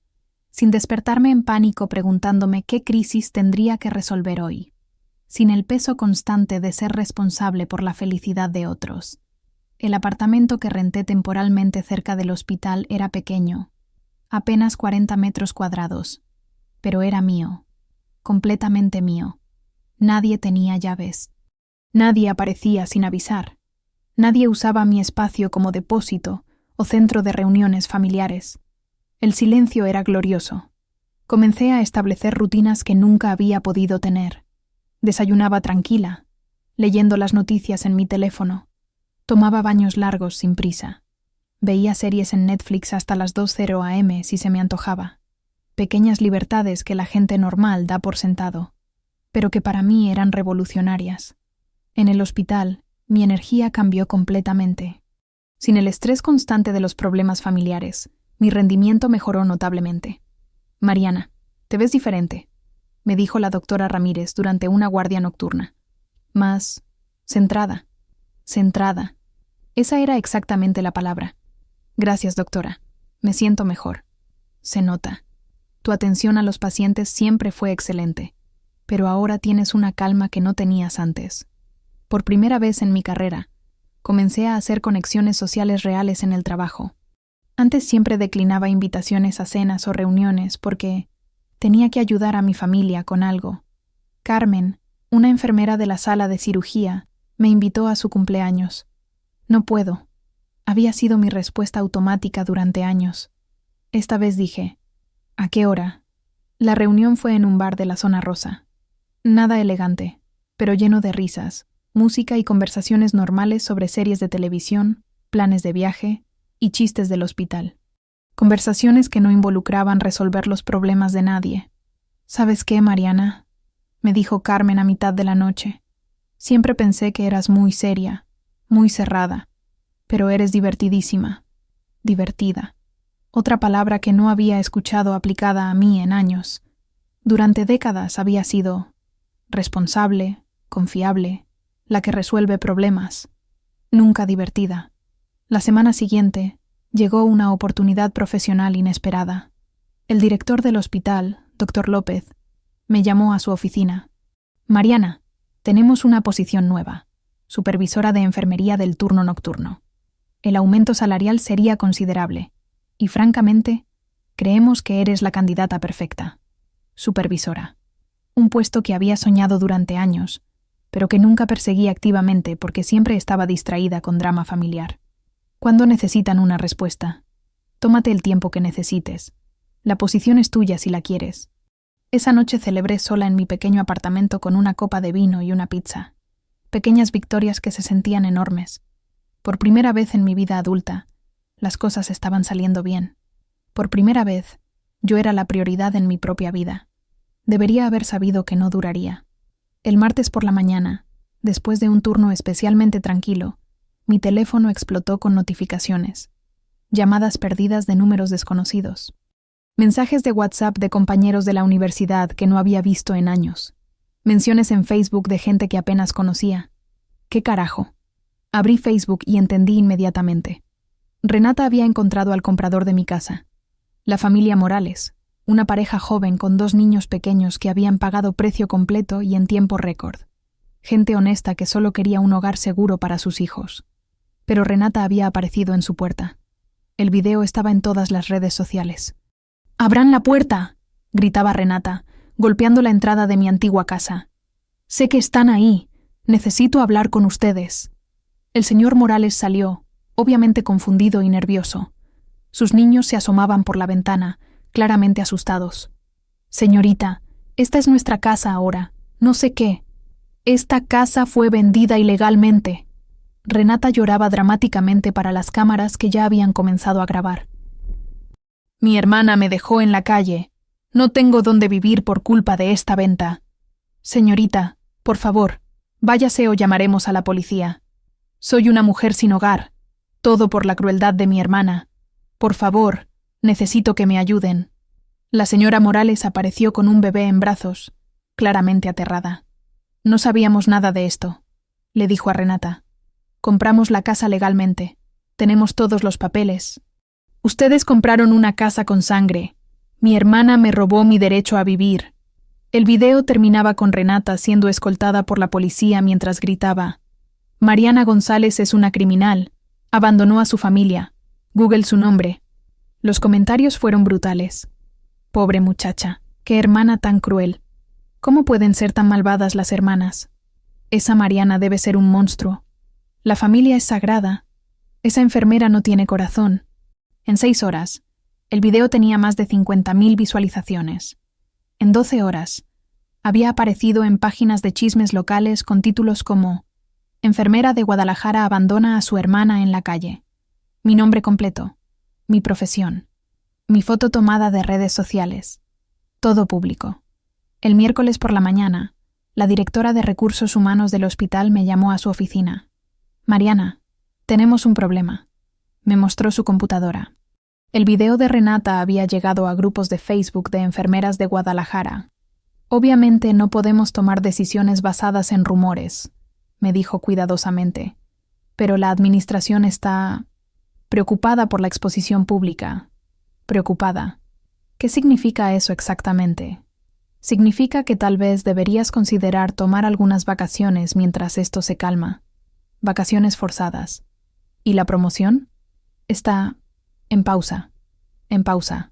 Sin despertarme en pánico preguntándome qué crisis tendría que resolver hoy. Sin el peso constante de ser responsable por la felicidad de otros. El apartamento que renté temporalmente cerca del hospital era pequeño. Apenas 40 metros cuadrados. Pero era mío. Completamente mío. Nadie tenía llaves. Nadie aparecía sin avisar. Nadie usaba mi espacio como depósito o centro de reuniones familiares. El silencio era glorioso. Comencé a establecer rutinas que nunca había podido tener. Desayunaba tranquila, leyendo las noticias en mi teléfono. Tomaba baños largos sin prisa. Veía series en Netflix hasta las 2:00 a.m. si se me antojaba. Pequeñas libertades que la gente normal da por sentado, pero que para mí eran revolucionarias. En el hospital, mi energía cambió completamente. Sin el estrés constante de los problemas familiares, mi rendimiento mejoró notablemente. Mariana, te ves diferente, me dijo la doctora Ramírez durante una guardia nocturna. Más centrada. Centrada. Esa era exactamente la palabra. Gracias, doctora. Me siento mejor. Se nota. Tu atención a los pacientes siempre fue excelente, pero ahora tienes una calma que no tenías antes. Por primera vez en mi carrera, comencé a hacer conexiones sociales reales en el trabajo. Antes siempre declinaba invitaciones a cenas o reuniones porque tenía que ayudar a mi familia con algo. Carmen, una enfermera de la sala de cirugía, me invitó a su cumpleaños. No puedo. Había sido mi respuesta automática durante años. Esta vez dije, ¿a qué hora? La reunión fue en un bar de la zona rosa. Nada elegante, pero lleno de risas, música y conversaciones normales sobre series de televisión, planes de viaje y chistes del hospital. Conversaciones que no involucraban resolver los problemas de nadie. ¿Sabes qué, Mariana?, me dijo Carmen a mitad de la noche. Siempre pensé que eras muy seria, muy cerrada, pero eres divertidísima. Divertida. Otra palabra que no había escuchado aplicada a mí en años. Durante décadas había sido responsable, confiable, la que resuelve problemas. Nunca divertida. La semana siguiente llegó una oportunidad profesional inesperada. El director del hospital, Dr. López, me llamó a su oficina. Mariana, tenemos una posición nueva, supervisora de enfermería del turno nocturno. El aumento salarial sería considerable, y francamente, creemos que eres la candidata perfecta. Supervisora. Un puesto que había soñado durante años, pero que nunca perseguí activamente porque siempre estaba distraída con drama familiar. ¿Cuándo necesitan una respuesta? Tómate el tiempo que necesites. La posición es tuya si la quieres. Esa noche celebré sola en mi pequeño apartamento con una copa de vino y una pizza. Pequeñas victorias que se sentían enormes. Por primera vez en mi vida adulta, las cosas estaban saliendo bien. Por primera vez, yo era la prioridad en mi propia vida. Debería haber sabido que no duraría. El martes por la mañana, después de un turno especialmente tranquilo, mi teléfono explotó con notificaciones. Llamadas perdidas de números desconocidos. Mensajes de WhatsApp de compañeros de la universidad que no había visto en años. Menciones en Facebook de gente que apenas conocía. ¿Qué carajo? Abrí Facebook y entendí inmediatamente. Renata había encontrado al comprador de mi casa. La familia Morales, una pareja joven con 2 niños pequeños que habían pagado precio completo y en tiempo récord. Gente honesta que solo quería un hogar seguro para sus hijos. Pero Renata había aparecido en su puerta. El video estaba en todas las redes sociales. ¡Abran la puerta!, gritaba Renata, golpeando la entrada de mi antigua casa. Sé que están ahí. Necesito hablar con ustedes. El señor Morales salió, obviamente confundido y nervioso. Sus niños se asomaban por la ventana, claramente asustados. Señorita, esta es nuestra casa ahora. No sé qué. Esta casa fue vendida ilegalmente. Renata lloraba dramáticamente para las cámaras que ya habían comenzado a grabar. Mi hermana me dejó en la calle. No tengo dónde vivir por culpa de esta venta. Señorita, por favor, váyase o llamaremos a la policía. Soy una mujer sin hogar. Todo por la crueldad de mi hermana. Por favor, necesito que me ayuden. La señora Morales apareció con un bebé en brazos, claramente aterrada. No sabíamos nada de esto, le dijo a Renata. Compramos la casa legalmente. Tenemos todos los papeles. Ustedes compraron una casa con sangre. Mi hermana me robó mi derecho a vivir. El video terminaba con Renata siendo escoltada por la policía mientras gritaba: Mariana González es una criminal. Abandonó a su familia. Google su nombre. Los comentarios fueron brutales. Pobre muchacha, qué hermana tan cruel. ¿Cómo pueden ser tan malvadas las hermanas? Esa Mariana debe ser un monstruo. La familia es sagrada. Esa enfermera no tiene corazón. En 6 horas, el video tenía más de 50.000 visualizaciones. En 12 horas, había aparecido en páginas de chismes locales con títulos como Enfermera de Guadalajara abandona a su hermana en la calle. Mi nombre completo. Mi profesión. Mi foto tomada de redes sociales. Todo público. El miércoles por la mañana, la directora de Recursos Humanos del hospital me llamó a su oficina. Mariana, tenemos un problema. Me mostró su computadora. El video de Renata había llegado a grupos de Facebook de enfermeras de Guadalajara. Obviamente no podemos tomar decisiones basadas en rumores, me dijo cuidadosamente, pero la administración está preocupada por la exposición pública. Preocupada. ¿Qué significa eso exactamente? Significa que tal vez deberías considerar tomar algunas vacaciones mientras esto se calma. Vacaciones forzadas. ¿Y la promoción? Está en pausa. En pausa.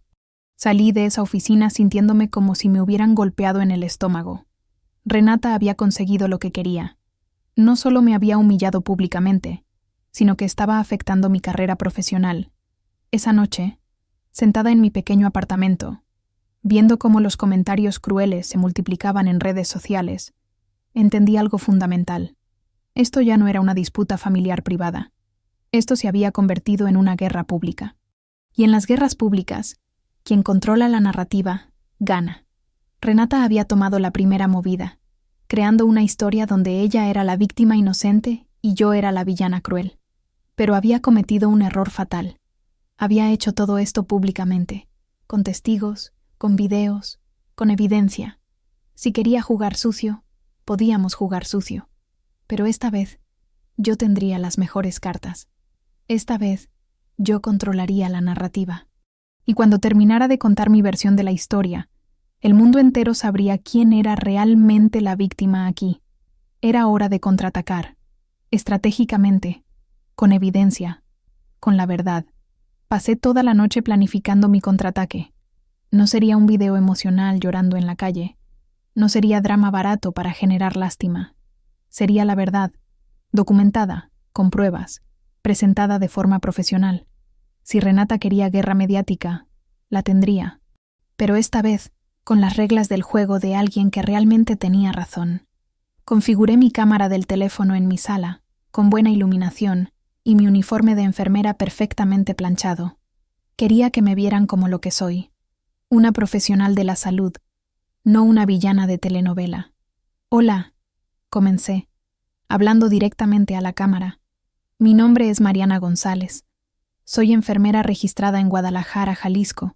Salí de esa oficina sintiéndome como si me hubieran golpeado en el estómago. Renata había conseguido lo que quería. No solo me había humillado públicamente, sino que estaba afectando mi carrera profesional. Esa noche, sentada en mi pequeño apartamento, viendo cómo los comentarios crueles se multiplicaban en redes sociales, entendí algo fundamental. Esto ya no era una disputa familiar privada. Esto se había convertido en una guerra pública. Y en las guerras públicas, quien controla la narrativa, gana. Renata había tomado la primera movida, creando una historia donde ella era la víctima inocente y yo era la villana cruel. Pero había cometido un error fatal. Había hecho todo esto públicamente, con testigos, con videos, con evidencia. Si quería jugar sucio, podíamos jugar sucio. Pero esta vez, yo tendría las mejores cartas. Esta vez, yo controlaría la narrativa. Y cuando terminara de contar mi versión de la historia, el mundo entero sabría quién era realmente la víctima aquí. Era hora de contraatacar, estratégicamente, con evidencia, con la verdad. Pasé toda la noche planificando mi contraataque. No sería un video emocional llorando en la calle. No sería drama barato para generar lástima. Sería la verdad, documentada, con pruebas, presentada de forma profesional. Si Renata quería guerra mediática, la tendría. Pero esta vez, con las reglas del juego de alguien que realmente tenía razón. Configuré mi cámara del teléfono en mi sala, con buena iluminación, y mi uniforme de enfermera perfectamente planchado. Quería que me vieran como lo que soy, una profesional de la salud, no una villana de telenovela. Hola, comencé, hablando directamente a la cámara. Mi nombre es Mariana González. Soy enfermera registrada en Guadalajara, Jalisco,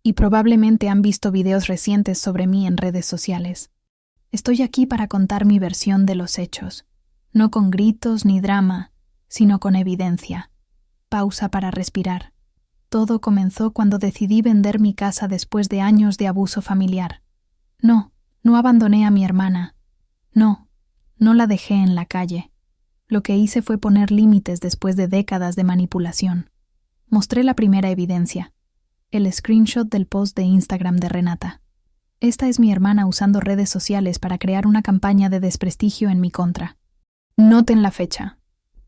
y probablemente han visto videos recientes sobre mí en redes sociales. Estoy aquí para contar mi versión de los hechos, no con gritos ni drama, sino con evidencia. Pausa para respirar. Todo comenzó cuando decidí vender mi casa después de años de abuso familiar. No abandoné a mi hermana. No la dejé en la calle. Lo que hice fue poner límites después de décadas de manipulación. Mostré la primera evidencia, el screenshot del post de Instagram de Renata. Esta es mi hermana usando redes sociales para crear una campaña de desprestigio en mi contra. Noten la fecha,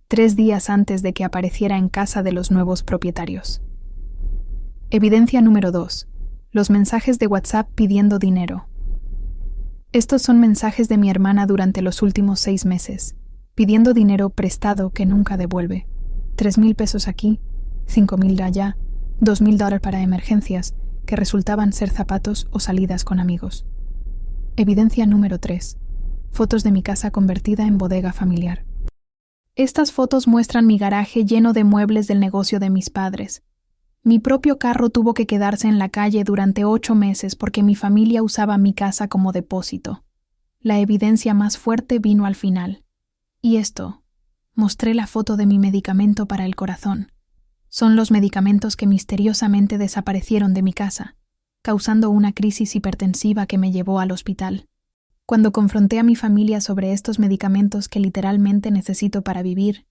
3 días antes de que apareciera en casa de los nuevos propietarios. Evidencia número 2. Los mensajes de WhatsApp pidiendo dinero. Estos son mensajes de mi hermana durante los últimos 6 meses, pidiendo dinero prestado que nunca devuelve. 3,000 pesos aquí, 5,000 allá, $2,000 para emergencias, que resultaban ser zapatos o salidas con amigos. Evidencia número 3. Fotos de mi casa convertida en bodega familiar. Estas fotos muestran mi garaje lleno de muebles del negocio de mis padres. Mi propio carro tuvo que quedarse en la calle durante 8 meses porque mi familia usaba mi casa como depósito. La evidencia más fuerte vino al final. Y esto, mostré la foto de mi medicamento para el corazón. Son los medicamentos que misteriosamente desaparecieron de mi casa, causando una crisis hipertensiva que me llevó al hospital. Cuando confronté a mi familia sobre estos medicamentos que literalmente necesito para vivir,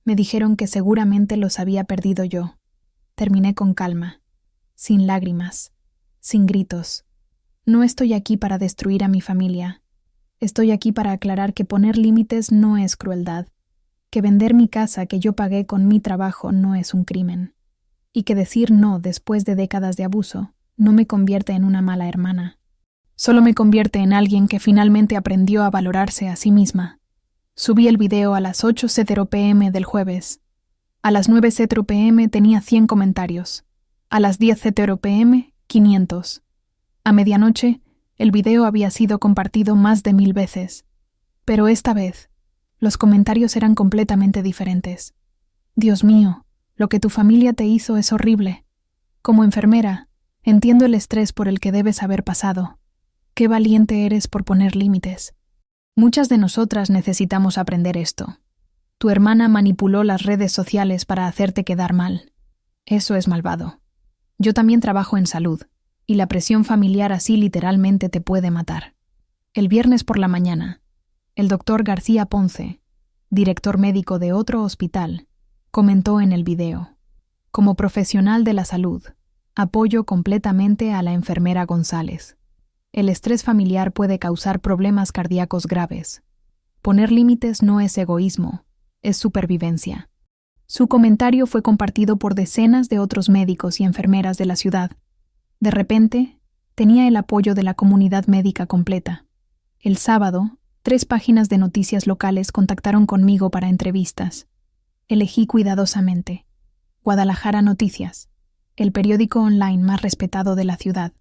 me dijeron que seguramente los había perdido yo. Terminé con calma, sin lágrimas, sin gritos. No estoy aquí para destruir a mi familia. Estoy aquí para aclarar que poner límites no es crueldad, que vender mi casa que yo pagué con mi trabajo no es un crimen, y que decir no después de décadas de abuso no me convierte en una mala hermana. Solo me convierte en alguien que finalmente aprendió a valorarse a sí misma. Subí el video a las 8:00 p.m. del jueves. A las 9:00 p.m. tenía 100 comentarios. A las 10:00 p.m., 500. A medianoche, el video había sido compartido más de 1000 veces. Pero esta vez, los comentarios eran completamente diferentes. Dios mío, lo que tu familia te hizo es horrible. Como enfermera, entiendo el estrés por el que debes haber pasado. Qué valiente eres por poner límites. Muchas de nosotras necesitamos aprender esto. Tu hermana manipuló las redes sociales para hacerte quedar mal. Eso es malvado. Yo también trabajo en salud, y la presión familiar así literalmente te puede matar. El viernes por la mañana, el doctor García Ponce, director médico de otro hospital, comentó en el video: como profesional de la salud, apoyo completamente a la enfermera González. El estrés familiar puede causar problemas cardíacos graves. Poner límites no es egoísmo, es supervivencia. Su comentario fue compartido por decenas de otros médicos y enfermeras de la ciudad. De repente, tenía el apoyo de la comunidad médica completa. El sábado, 3 páginas de noticias locales contactaron conmigo para entrevistas. Elegí cuidadosamente. Guadalajara Noticias, el periódico online más respetado de la ciudad.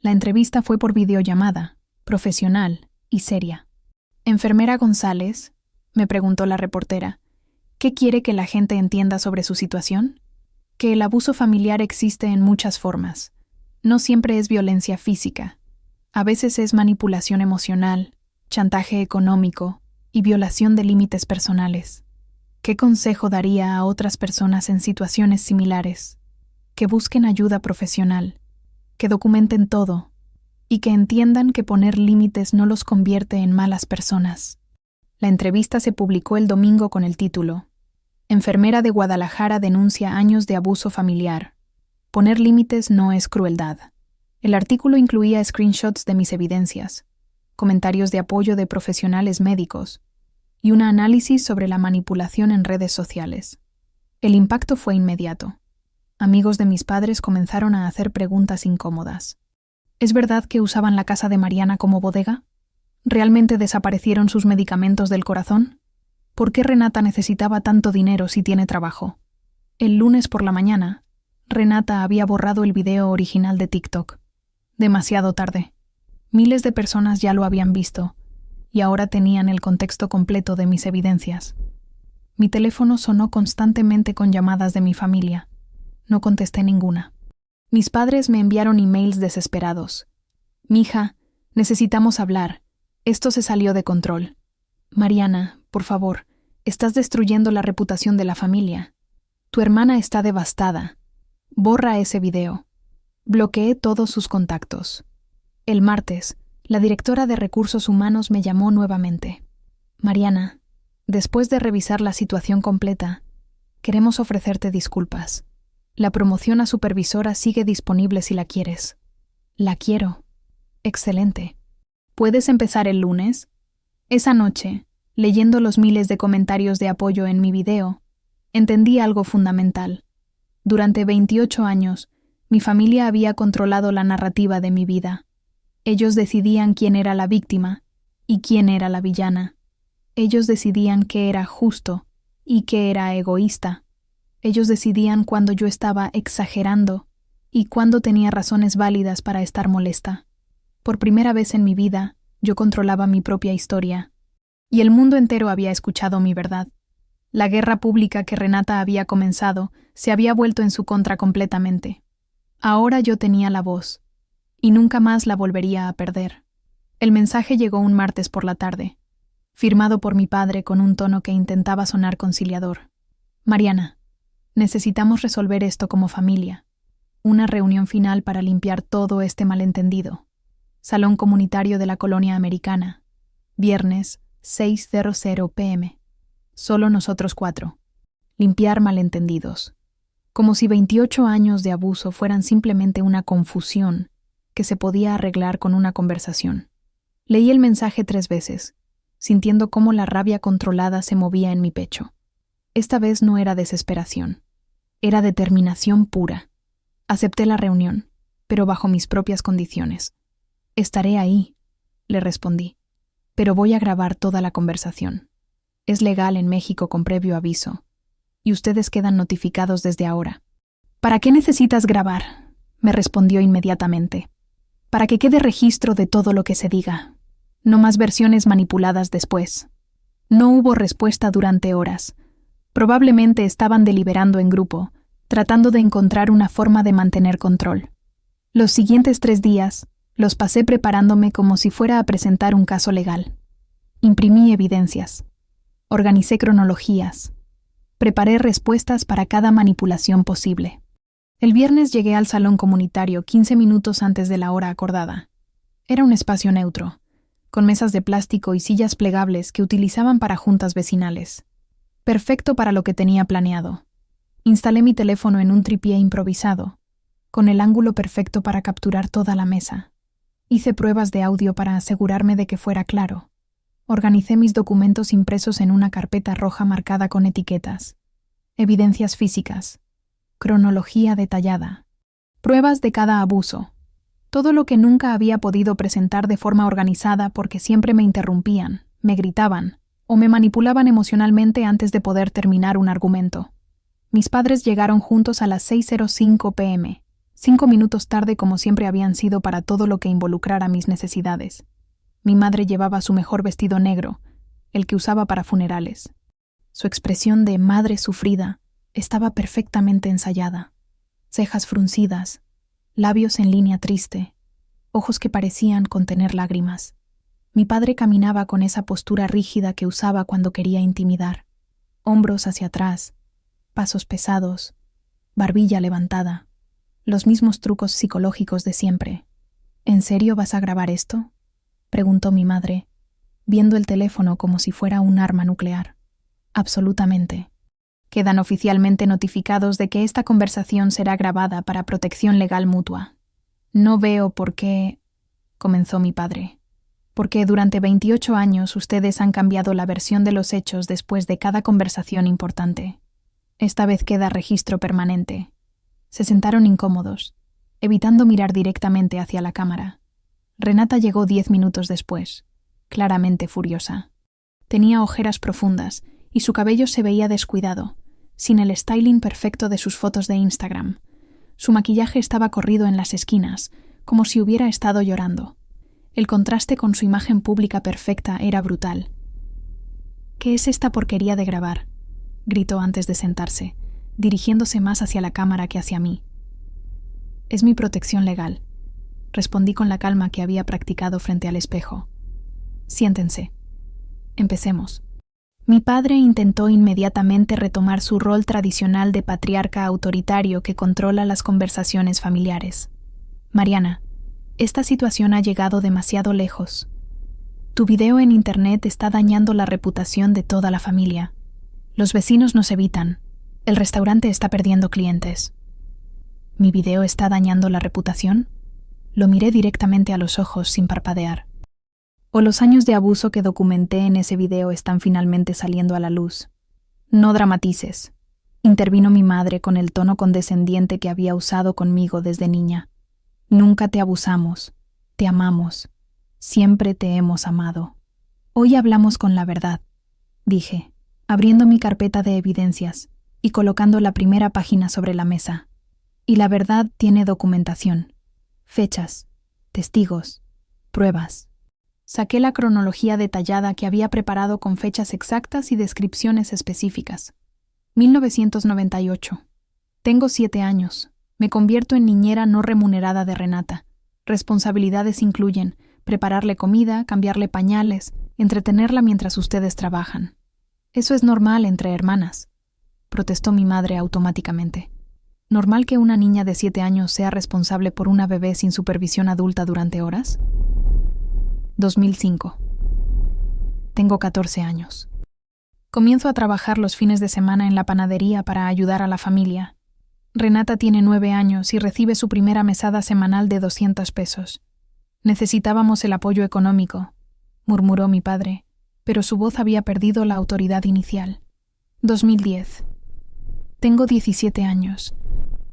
La entrevista fue por videollamada, profesional y seria. «Enfermera González», me preguntó la reportera, ¿qué quiere que la gente entienda sobre su situación? Que el abuso familiar existe en muchas formas. No siempre es violencia física. A veces es manipulación emocional, chantaje económico y violación de límites personales. ¿Qué consejo daría a otras personas en situaciones similares? Que busquen ayuda profesional, que documenten todo y que entiendan que poner límites no los convierte en malas personas. La entrevista se publicó el domingo con el título: Enfermera de Guadalajara denuncia años de abuso familiar. Poner límites no es crueldad. El artículo incluía screenshots de mis evidencias, comentarios de apoyo de profesionales médicos y un análisis sobre la manipulación en redes sociales. El impacto fue inmediato. Amigos de mis padres comenzaron a hacer preguntas incómodas. ¿Es verdad que usaban la casa de Mariana como bodega? ¿Realmente desaparecieron sus medicamentos del corazón? ¿Por qué Renata necesitaba tanto dinero si tiene trabajo? El lunes por la mañana, Renata había borrado el video original de TikTok. Demasiado tarde. Miles de personas ya lo habían visto, y ahora tenían el contexto completo de mis evidencias. Mi teléfono sonó constantemente con llamadas de mi familia. No contesté ninguna. Mis padres me enviaron emails desesperados. «Mija, necesitamos hablar. Esto se salió de control. Mariana, por favor, estás destruyendo la reputación de la familia. Tu hermana está devastada. Borra ese video». Bloqueé todos sus contactos. El martes, la directora de Recursos Humanos me llamó nuevamente. «Mariana, después de revisar la situación completa, queremos ofrecerte disculpas. La promoción a supervisora sigue disponible si la quieres». «La quiero». «Excelente. ¿Puedes empezar el lunes?» Esa noche, leyendo los miles de comentarios de apoyo en mi video, entendí algo fundamental. Durante 28 años, mi familia había controlado la narrativa de mi vida. Ellos decidían quién era la víctima y quién era la villana. Ellos decidían qué era justo y qué era egoísta. Ellos decidían cuándo yo estaba exagerando y cuándo tenía razones válidas para estar molesta. Por primera vez en mi vida, yo controlaba mi propia historia, y el mundo entero había escuchado mi verdad. La guerra pública que Renata había comenzado se había vuelto en su contra completamente. Ahora yo tenía la voz, y nunca más la volvería a perder. El mensaje llegó un martes por la tarde, firmado por mi padre con un tono que intentaba sonar conciliador. «Mariana, necesitamos resolver esto como familia. Una reunión final para limpiar todo este malentendido. Salón comunitario de la Colonia Americana. Viernes, 6:00 p.m. Solo nosotros 4. Limpiar malentendidos». Como si 28 años de abuso fueran simplemente una confusión que se podía arreglar con una conversación. Leí el mensaje 3 veces, sintiendo cómo la rabia controlada se movía en mi pecho. Esta vez no era desesperación. Era determinación pura. Acepté la reunión, pero bajo mis propias condiciones. «Estaré ahí», le respondí, «pero voy a grabar toda la conversación. Es legal en México con previo aviso, y ustedes quedan notificados desde ahora». «¿Para qué necesitas grabar?», me respondió inmediatamente. «Para que quede registro de todo lo que se diga. No más versiones manipuladas después». No hubo respuesta durante horas. Probablemente estaban deliberando en grupo, tratando de encontrar una forma de mantener control. Los siguientes 3 días los pasé preparándome como si fuera a presentar un caso legal. Imprimí evidencias. Organicé cronologías. Preparé respuestas para cada manipulación posible. El viernes llegué al salón comunitario 15 minutos antes de la hora acordada. Era un espacio neutro, con mesas de plástico y sillas plegables que utilizaban para juntas vecinales. Perfecto para lo que tenía planeado. Instalé mi teléfono en un tripié improvisado, con el ángulo perfecto para capturar toda la mesa. Hice pruebas de audio para asegurarme de que fuera claro. Organicé mis documentos impresos en una carpeta roja marcada con etiquetas. Evidencias físicas. Cronología detallada. Pruebas de cada abuso. Todo lo que nunca había podido presentar de forma organizada porque siempre me interrumpían, me gritaban o me manipulaban emocionalmente antes de poder terminar un argumento. Mis padres llegaron juntos a las 6:05 p.m., 5 minutos tarde como siempre habían sido para todo lo que involucrara mis necesidades. Mi madre llevaba su mejor vestido negro, el que usaba para funerales. Su expresión de madre sufrida estaba perfectamente ensayada. Cejas fruncidas, labios en línea triste, ojos que parecían contener lágrimas. Mi padre caminaba con esa postura rígida que usaba cuando quería intimidar. Hombros hacia atrás, pasos pesados, barbilla levantada. Los mismos trucos psicológicos de siempre. «¿En serio vas a grabar esto?», preguntó mi madre, viendo el teléfono como si fuera un arma nuclear. «Absolutamente. Quedan oficialmente notificados de que esta conversación será grabada para protección legal mutua». «No veo por qué», comenzó mi padre. porque durante 28 años ustedes han cambiado la versión de los hechos después de cada conversación importante. Esta vez queda registro permanente. Se sentaron incómodos, evitando mirar directamente hacia la cámara. Renata llegó 10 minutos después, claramente furiosa. Tenía ojeras profundas y su cabello se veía descuidado, sin el styling perfecto de sus fotos de Instagram. Su maquillaje estaba corrido en las esquinas, como si hubiera estado llorando. El contraste con su imagen pública perfecta era brutal. «¿Qué es esta porquería de grabar?», gritó antes de sentarse, dirigiéndose más hacia la cámara que hacia mí. «Es mi protección legal», respondí con la calma que había practicado frente al espejo. «Siéntense. Empecemos». Mi padre intentó inmediatamente retomar su rol tradicional de patriarca autoritario que controla las conversaciones familiares. «Mariana, esta situación ha llegado demasiado lejos. Tu video en internet está dañando la reputación de toda la familia. Los vecinos nos evitan. El restaurante está perdiendo clientes». ¿Mi video está dañando la reputación? Lo miré directamente a los ojos sin parpadear. ¿O los años de abuso que documenté en ese video están finalmente saliendo a la luz? No dramatices, intervino mi madre con el tono condescendiente que había usado conmigo desde niña. Nunca te abusamos, te amamos, siempre te hemos amado. Hoy hablamos con la verdad, dije, abriendo mi carpeta de evidencias y colocando la primera página sobre la mesa. Y la verdad tiene documentación, fechas, testigos, pruebas. Saqué la cronología detallada que había preparado con fechas exactas y descripciones específicas. 1998. Tengo 7 años. Me convierto en niñera no remunerada de Renata. Responsabilidades incluyen prepararle comida, cambiarle pañales, entretenerla mientras ustedes trabajan. Eso es normal entre hermanas, protestó mi madre automáticamente. ¿Normal que una niña de 7 años sea responsable por una bebé sin supervisión adulta durante horas? 2005. Tengo 14 años. Comienzo a trabajar los fines de semana en la panadería para ayudar a la familia. Renata tiene 9 años y recibe su primera mesada semanal de 200 pesos. Necesitábamos el apoyo económico, murmuró mi padre, pero su voz había perdido la autoridad inicial. 2010. Tengo 17 años.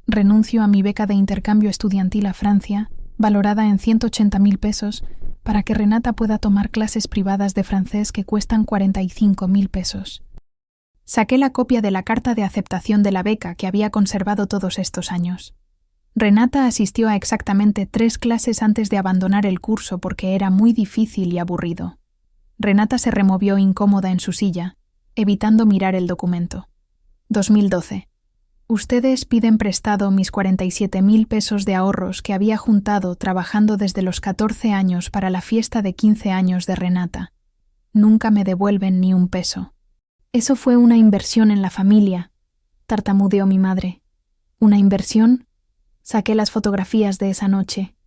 Renuncio a mi beca de intercambio estudiantil a Francia, valorada en 180.000 pesos, para que Renata pueda tomar clases privadas de francés que cuestan 45.000 pesos. Saqué la copia de la carta de aceptación de la beca que había conservado todos estos años. Renata asistió a exactamente 3 clases antes de abandonar el curso porque era muy difícil y aburrido. Renata se removió incómoda en su silla, evitando mirar el documento. 2012. Ustedes piden prestado mis 47.000 pesos de ahorros que había juntado trabajando desde los 14 años para la fiesta de 15 años de Renata. Nunca me devuelven ni un peso. Eso fue una inversión en la familia, tartamudeó mi madre. ¿Una inversión? Saqué las fotografías de esa noche.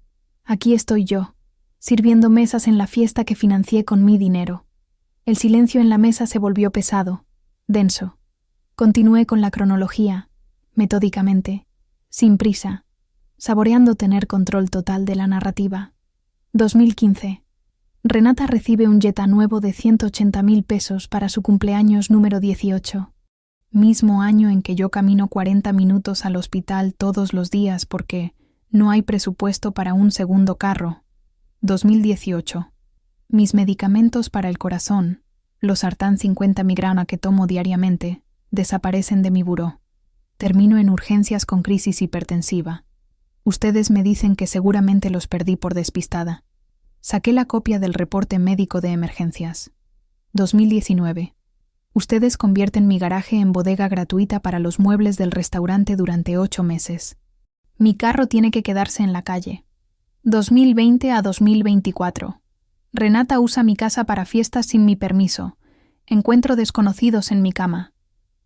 Aquí estoy yo, sirviendo mesas en la fiesta que financié con mi dinero. El silencio en la mesa se volvió pesado, denso. Continué con la cronología, metódicamente, sin prisa, saboreando tener control total de la narrativa. 2015. Renata recibe un Jetta nuevo de 180.000 pesos para su cumpleaños número 18. Mismo año en que yo camino 40 minutos al hospital todos los días porque no hay presupuesto para un segundo carro. 2018. Mis medicamentos para el corazón, los Sartán 50 mg que tomo diariamente, desaparecen de mi buró. Termino en urgencias con crisis hipertensiva. Ustedes me dicen que seguramente los perdí por despistada. Saqué la copia del reporte médico de emergencias. 2019. Ustedes convierten mi garaje en bodega gratuita para los muebles del restaurante durante 8 meses. Mi carro tiene que quedarse en la calle. 2020 a 2024. Renata usa mi casa para fiestas sin mi permiso. Encuentro desconocidos en mi cama.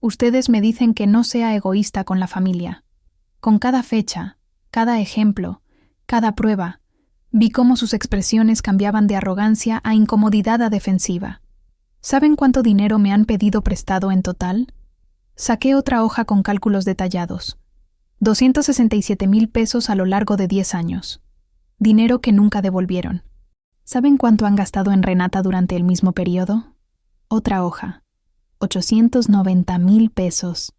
Ustedes me dicen que no sea egoísta con la familia. Con cada fecha, cada ejemplo, cada prueba, vi cómo sus expresiones cambiaban de arrogancia a incomodidad a defensiva. ¿Saben cuánto dinero me han pedido prestado en total? Saqué otra hoja con cálculos detallados. 267.000 pesos a lo largo de 10 años. Dinero que nunca devolvieron. ¿Saben cuánto han gastado en Renata durante el mismo periodo? Otra hoja. 890,000 pesos.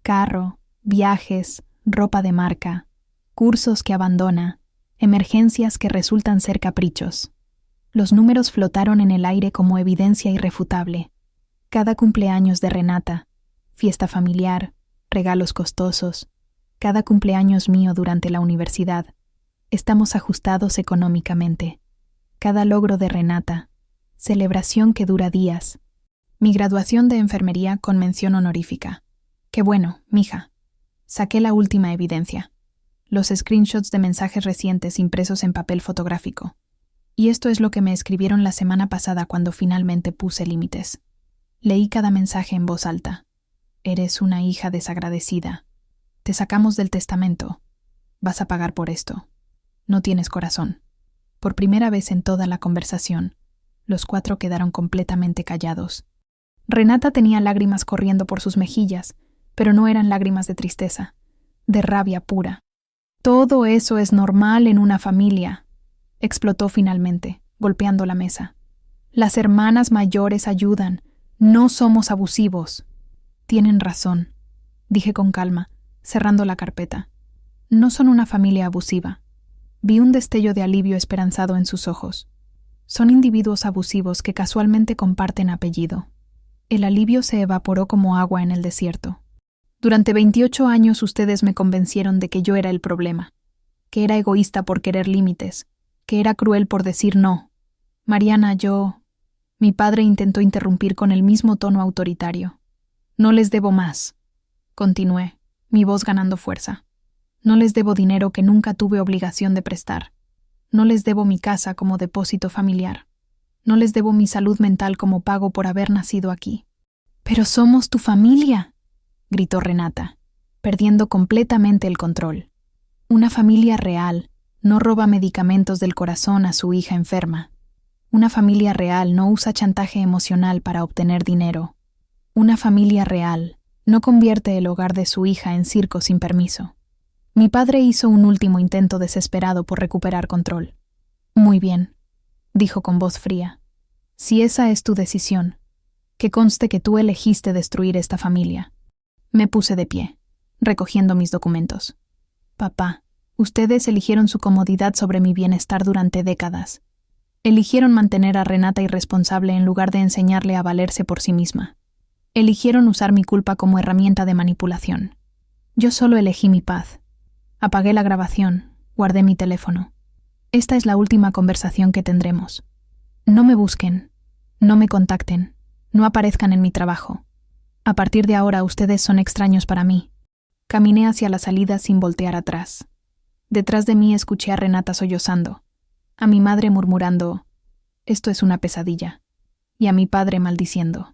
Carro, viajes, ropa de marca, cursos que abandona, emergencias que resultan ser caprichos. Los números flotaron en el aire como evidencia irrefutable. Cada cumpleaños de Renata, fiesta familiar, regalos costosos, cada cumpleaños mío durante la universidad. Estamos ajustados económicamente. Cada logro de Renata, celebración que dura días. Mi graduación de enfermería con mención honorífica. Qué bueno, mija. Saqué la última evidencia. Los screenshots de mensajes recientes impresos en papel fotográfico. Y esto es lo que me escribieron la semana pasada cuando finalmente puse límites. Leí cada mensaje en voz alta. Eres una hija desagradecida. Te sacamos del testamento. Vas a pagar por esto. No tienes corazón. Por primera vez en toda la conversación, los 4 quedaron completamente callados. Renata tenía lágrimas corriendo por sus mejillas, pero no eran lágrimas de tristeza, de rabia pura. Todo eso es normal en una familia, explotó finalmente, golpeando la mesa. Las hermanas mayores ayudan, no somos abusivos. Tienen razón, dije con calma, cerrando la carpeta. No son una familia abusiva. Vi un destello de alivio esperanzado en sus ojos. Son individuos abusivos que casualmente comparten apellido. El alivio se evaporó como agua en el desierto. Durante 28 años ustedes me convencieron de que yo era el problema, que era egoísta por querer límites, que era cruel por decir no. Mariana, Mi padre intentó interrumpir con el mismo tono autoritario. No les debo más, continué, mi voz ganando fuerza. No les debo dinero que nunca tuve obligación de prestar. No les debo mi casa como depósito familiar. No les debo mi salud mental como pago por haber nacido aquí. «¡Pero somos tu familia!», gritó Renata, perdiendo completamente el control. Una familia real no roba medicamentos del corazón a su hija enferma. Una familia real no usa chantaje emocional para obtener dinero. Una familia real no convierte el hogar de su hija en circo sin permiso. Mi padre hizo un último intento desesperado por recuperar control. «Muy bien», dijo con voz fría. «Si esa es tu decisión, que conste que tú elegiste destruir esta familia». Me puse de pie, recogiendo mis documentos. «Papá, ustedes eligieron su comodidad sobre mi bienestar durante décadas. Eligieron mantener a Renata irresponsable en lugar de enseñarle a valerse por sí misma. Eligieron usar mi culpa como herramienta de manipulación. Yo solo elegí mi paz. Apagué la grabación, guardé mi teléfono. Esta es la última conversación que tendremos. No me busquen, no me contacten, no aparezcan en mi trabajo. A partir de ahora ustedes son extraños para mí». Caminé hacia la salida sin voltear atrás. Detrás de mí escuché a Renata sollozando, a mi madre murmurando, «Esto es una pesadilla», y a mi padre maldiciendo.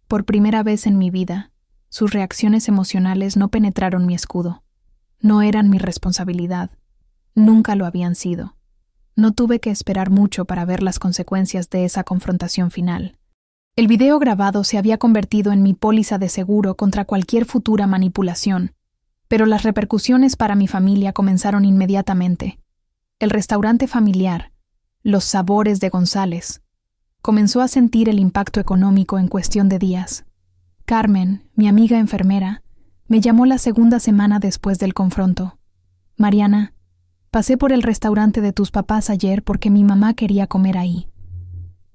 Por primera vez en mi vida, sus reacciones emocionales no penetraron mi escudo. No eran mi responsabilidad. Nunca lo habían sido. No tuve que esperar mucho para ver las consecuencias de esa confrontación final. El video grabado se había convertido en mi póliza de seguro contra cualquier futura manipulación, pero las repercusiones para mi familia comenzaron inmediatamente. El restaurante familiar, Los Sabores de González, comenzó a sentir el impacto económico en cuestión de días. Carmen, mi amiga enfermera, me llamó la segunda semana después del confronto. «Mariana, pasé por el restaurante de tus papás ayer porque mi mamá quería comer ahí.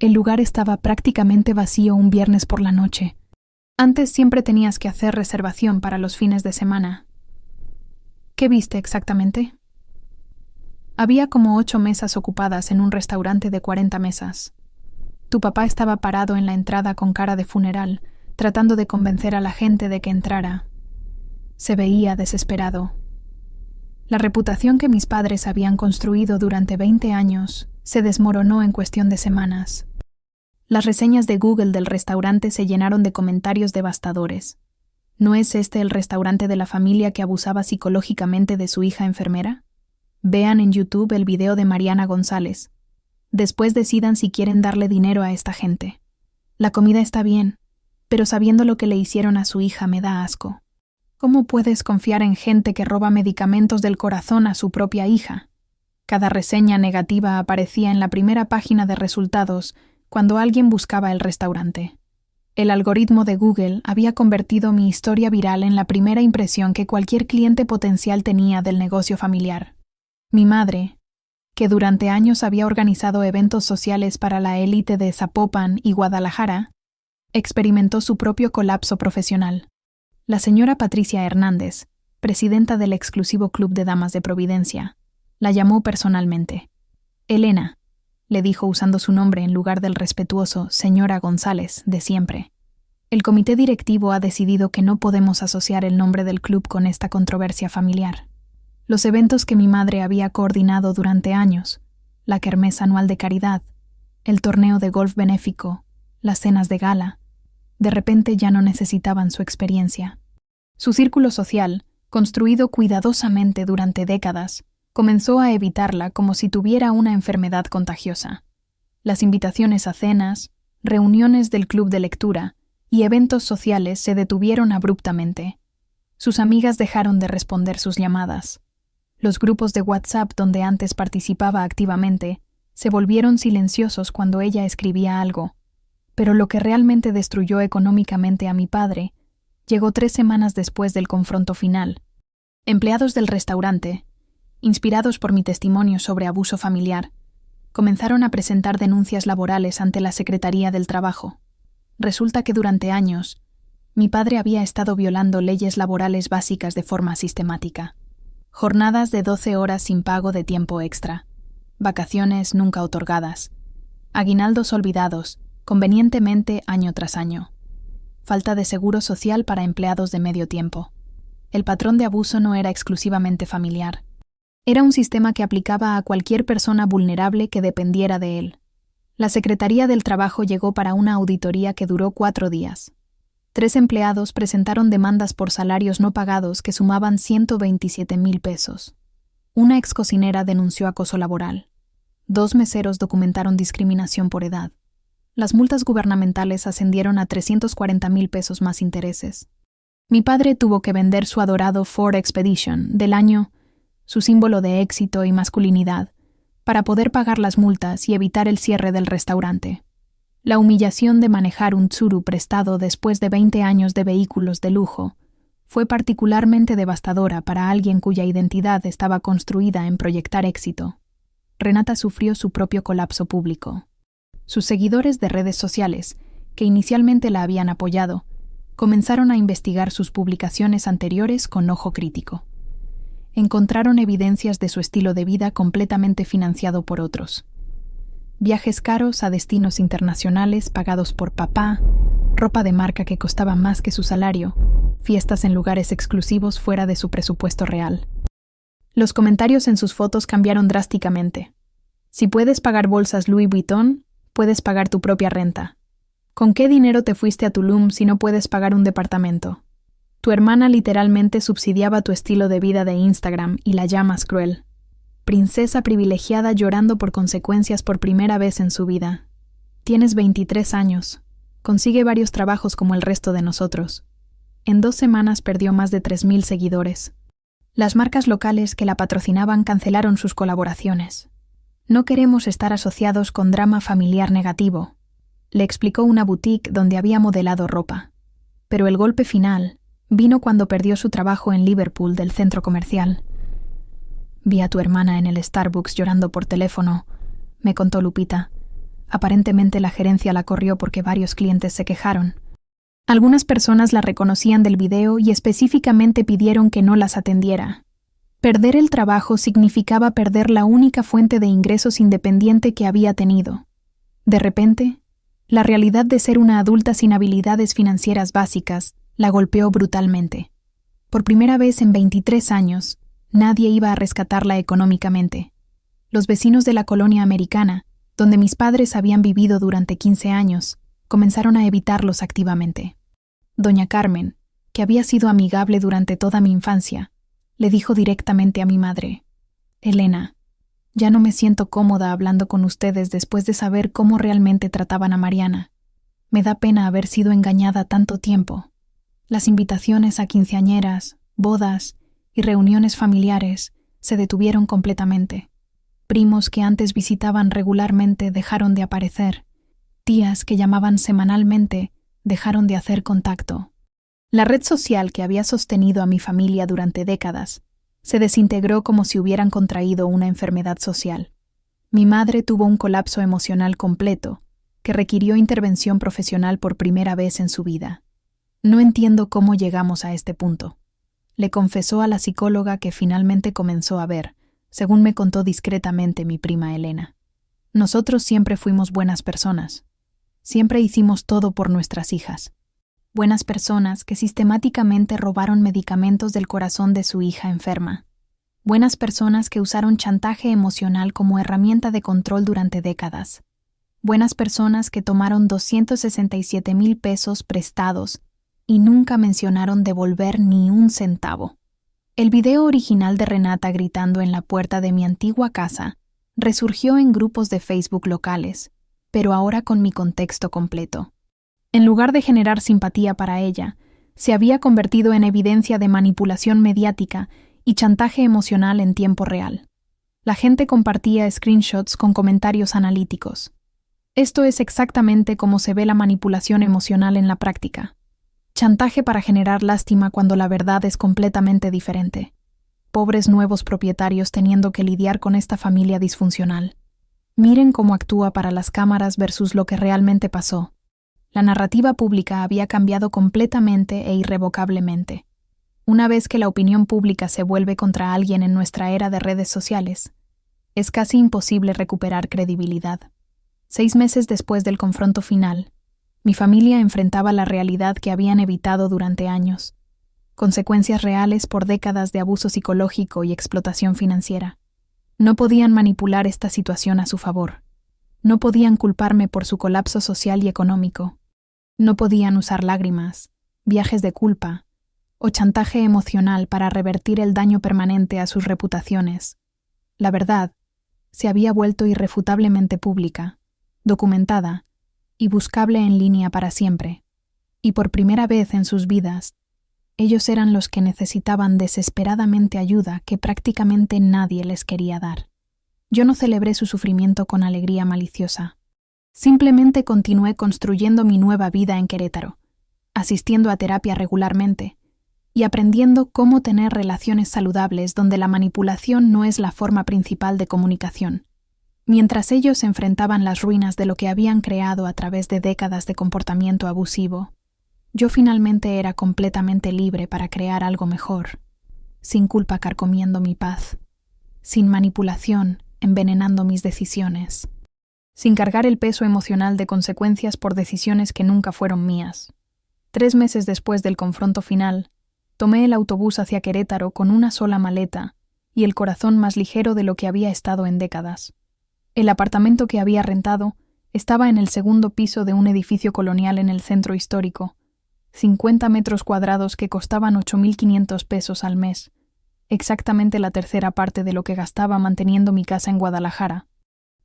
El lugar estaba prácticamente vacío un viernes por la noche. Antes siempre tenías que hacer reservación para los fines de semana». «¿Qué viste exactamente?» Había como 8 mesas ocupadas en un restaurante de 40 mesas. Tu papá estaba parado en la entrada con cara de funeral, tratando de convencer a la gente de que entrara. Se veía desesperado. La reputación que mis padres habían construido durante 20 años se desmoronó en cuestión de semanas. Las reseñas de Google del restaurante se llenaron de comentarios devastadores. ¿No es este el restaurante de la familia que abusaba psicológicamente de su hija enfermera? Vean en YouTube el video de Mariana González. Después decidan si quieren darle dinero a esta gente. La comida está bien, pero sabiendo lo que le hicieron a su hija me da asco. ¿Cómo puedes confiar en gente que roba medicamentos del corazón a su propia hija? Cada reseña negativa aparecía en la primera página de resultados cuando alguien buscaba el restaurante. El algoritmo de Google había convertido mi historia viral en la primera impresión que cualquier cliente potencial tenía del negocio familiar. Mi madre, que durante años había organizado eventos sociales para la élite de Zapopan y Guadalajara, experimentó su propio colapso profesional. La señora Patricia Hernández, presidenta del exclusivo Club de Damas de Providencia, la llamó personalmente. Elena, le dijo usando su nombre en lugar del respetuoso señora González de siempre. El comité directivo ha decidido que no podemos asociar el nombre del club con esta controversia familiar. Los eventos que mi madre había coordinado durante años, la kermés anual de caridad, el torneo de golf benéfico, las cenas de gala, de repente ya no necesitaban su experiencia. Su círculo social, construido cuidadosamente durante décadas, comenzó a evitarla como si tuviera una enfermedad contagiosa. Las invitaciones a cenas, reuniones del club de lectura y eventos sociales se detuvieron abruptamente. Sus amigas dejaron de responder sus llamadas. Los grupos de WhatsApp donde antes participaba activamente se volvieron silenciosos cuando ella escribía algo. Pero lo que realmente destruyó económicamente a mi padre llegó 3 semanas después del confronto final. Empleados del restaurante, inspirados por mi testimonio sobre abuso familiar, comenzaron a presentar denuncias laborales ante la Secretaría del Trabajo. Resulta que durante años, mi padre había estado violando leyes laborales básicas de forma sistemática. Jornadas de 12 horas sin pago de tiempo extra, vacaciones nunca otorgadas, aguinaldos olvidados, convenientemente año tras año, falta de seguro social para empleados de medio tiempo. El patrón de abuso no era exclusivamente familiar. Era un sistema que aplicaba a cualquier persona vulnerable que dependiera de él. La Secretaría del Trabajo llegó para una auditoría que duró 4 días. 3 empleados presentaron demandas por salarios no pagados que sumaban 127,000 pesos. Una excocinera denunció acoso laboral. 2 meseros documentaron discriminación por edad. Las multas gubernamentales ascendieron a 340,000 pesos más intereses. Mi padre tuvo que vender su adorado Ford Expedition del año, su símbolo de éxito y masculinidad, para poder pagar las multas y evitar el cierre del restaurante. La humillación de manejar un Tsuru prestado después de 20 años de vehículos de lujo fue particularmente devastadora para alguien cuya identidad estaba construida en proyectar éxito. Renata sufrió su propio colapso público. Sus seguidores de redes sociales, que inicialmente la habían apoyado, comenzaron a investigar sus publicaciones anteriores con ojo crítico. Encontraron evidencias de su estilo de vida completamente financiado por otros. Viajes caros a destinos internacionales pagados por papá, ropa de marca que costaba más que su salario, fiestas en lugares exclusivos fuera de su presupuesto real. Los comentarios en sus fotos cambiaron drásticamente. Si puedes pagar bolsas Louis Vuitton, puedes pagar tu propia renta. ¿Con qué dinero te fuiste a Tulum si no puedes pagar un departamento? Tu hermana literalmente subsidiaba tu estilo de vida de Instagram y la llamas cruel. Princesa privilegiada llorando por consecuencias por primera vez en su vida. Tienes 23 años. Consigue varios trabajos como el resto de nosotros. En 2 semanas perdió más de 3,000 seguidores. Las marcas locales que la patrocinaban cancelaron sus colaboraciones. No queremos estar asociados con drama familiar negativo, le explicó una boutique donde había modelado ropa. Pero el golpe final vino cuando perdió su trabajo en Liverpool del centro comercial. Vi a tu hermana en el Starbucks llorando por teléfono, me contó Lupita. Aparentemente la gerencia la corrió porque varios clientes se quejaron. Algunas personas la reconocían del video y específicamente pidieron que no las atendiera. Perder el trabajo significaba perder la única fuente de ingresos independiente que había tenido. De repente, la realidad de ser una adulta sin habilidades financieras básicas la golpeó brutalmente. Por primera vez en 23 años, nadie iba a rescatarla económicamente. Los vecinos de la colonia americana, donde mis padres habían vivido durante 15 años, comenzaron a evitarlos activamente. Doña Carmen, que había sido amigable durante toda mi infancia, le dijo directamente a mi madre: «Elena, ya no me siento cómoda hablando con ustedes después de saber cómo realmente trataban a Mariana. Me da pena haber sido engañada tanto tiempo». Las invitaciones a quinceañeras, bodas y reuniones familiares se detuvieron completamente. Primos que antes visitaban regularmente dejaron de aparecer. Tías que llamaban semanalmente dejaron de hacer contacto. La red social que había sostenido a mi familia durante décadas se desintegró como si hubieran contraído una enfermedad social. Mi madre tuvo un colapso emocional completo que requirió intervención profesional por primera vez en su vida. No entiendo cómo llegamos a este punto. Le confesó a la psicóloga que finalmente comenzó a ver, según me contó discretamente mi prima Elena. Nosotros siempre fuimos buenas personas. Siempre hicimos todo por nuestras hijas. Buenas personas que sistemáticamente robaron medicamentos del corazón de su hija enferma. Buenas personas que usaron chantaje emocional como herramienta de control durante décadas. Buenas personas que tomaron 267,000 pesos prestados y nunca mencionaron devolver ni un centavo. El video original de Renata gritando en la puerta de mi antigua casa resurgió en grupos de Facebook locales, pero ahora con mi contexto completo. En lugar de generar simpatía para ella, se había convertido en evidencia de manipulación mediática y chantaje emocional en tiempo real. La gente compartía screenshots con comentarios analíticos. Esto es exactamente como se ve la manipulación emocional en la práctica. Chantaje para generar lástima cuando la verdad es completamente diferente. Pobres nuevos propietarios teniendo que lidiar con esta familia disfuncional. Miren cómo actúa para las cámaras versus lo que realmente pasó. La narrativa pública había cambiado completamente e irrevocablemente. Una vez que la opinión pública se vuelve contra alguien en nuestra era de redes sociales, es casi imposible recuperar credibilidad. 6 meses después del confronto final, mi familia enfrentaba la realidad que habían evitado durante años. Consecuencias reales por décadas de abuso psicológico y explotación financiera. No podían manipular esta situación a su favor. No podían culparme por su colapso social y económico. No podían usar lágrimas, viajes de culpa o chantaje emocional para revertir el daño permanente a sus reputaciones. La verdad se había vuelto irrefutablemente pública, documentada y buscable en línea para siempre. Y por primera vez en sus vidas, ellos eran los que necesitaban desesperadamente ayuda que prácticamente nadie les quería dar. Yo no celebré su sufrimiento con alegría maliciosa. Simplemente continué construyendo mi nueva vida en Querétaro, asistiendo a terapia regularmente y aprendiendo cómo tener relaciones saludables donde la manipulación no es la forma principal de comunicación. Mientras ellos enfrentaban las ruinas de lo que habían creado a través de décadas de comportamiento abusivo, yo finalmente era completamente libre para crear algo mejor, sin culpa carcomiendo mi paz, sin manipulación envenenando mis decisiones, sin cargar el peso emocional de consecuencias por decisiones que nunca fueron mías. 3 meses después del confronto final, tomé el autobús hacia Querétaro con una sola maleta y el corazón más ligero de lo que había estado en décadas. El apartamento que había rentado estaba en el segundo piso de un edificio colonial en el centro histórico, 50 metros cuadrados que costaban 8,500 pesos al mes, exactamente la tercera parte de lo que gastaba manteniendo mi casa en Guadalajara.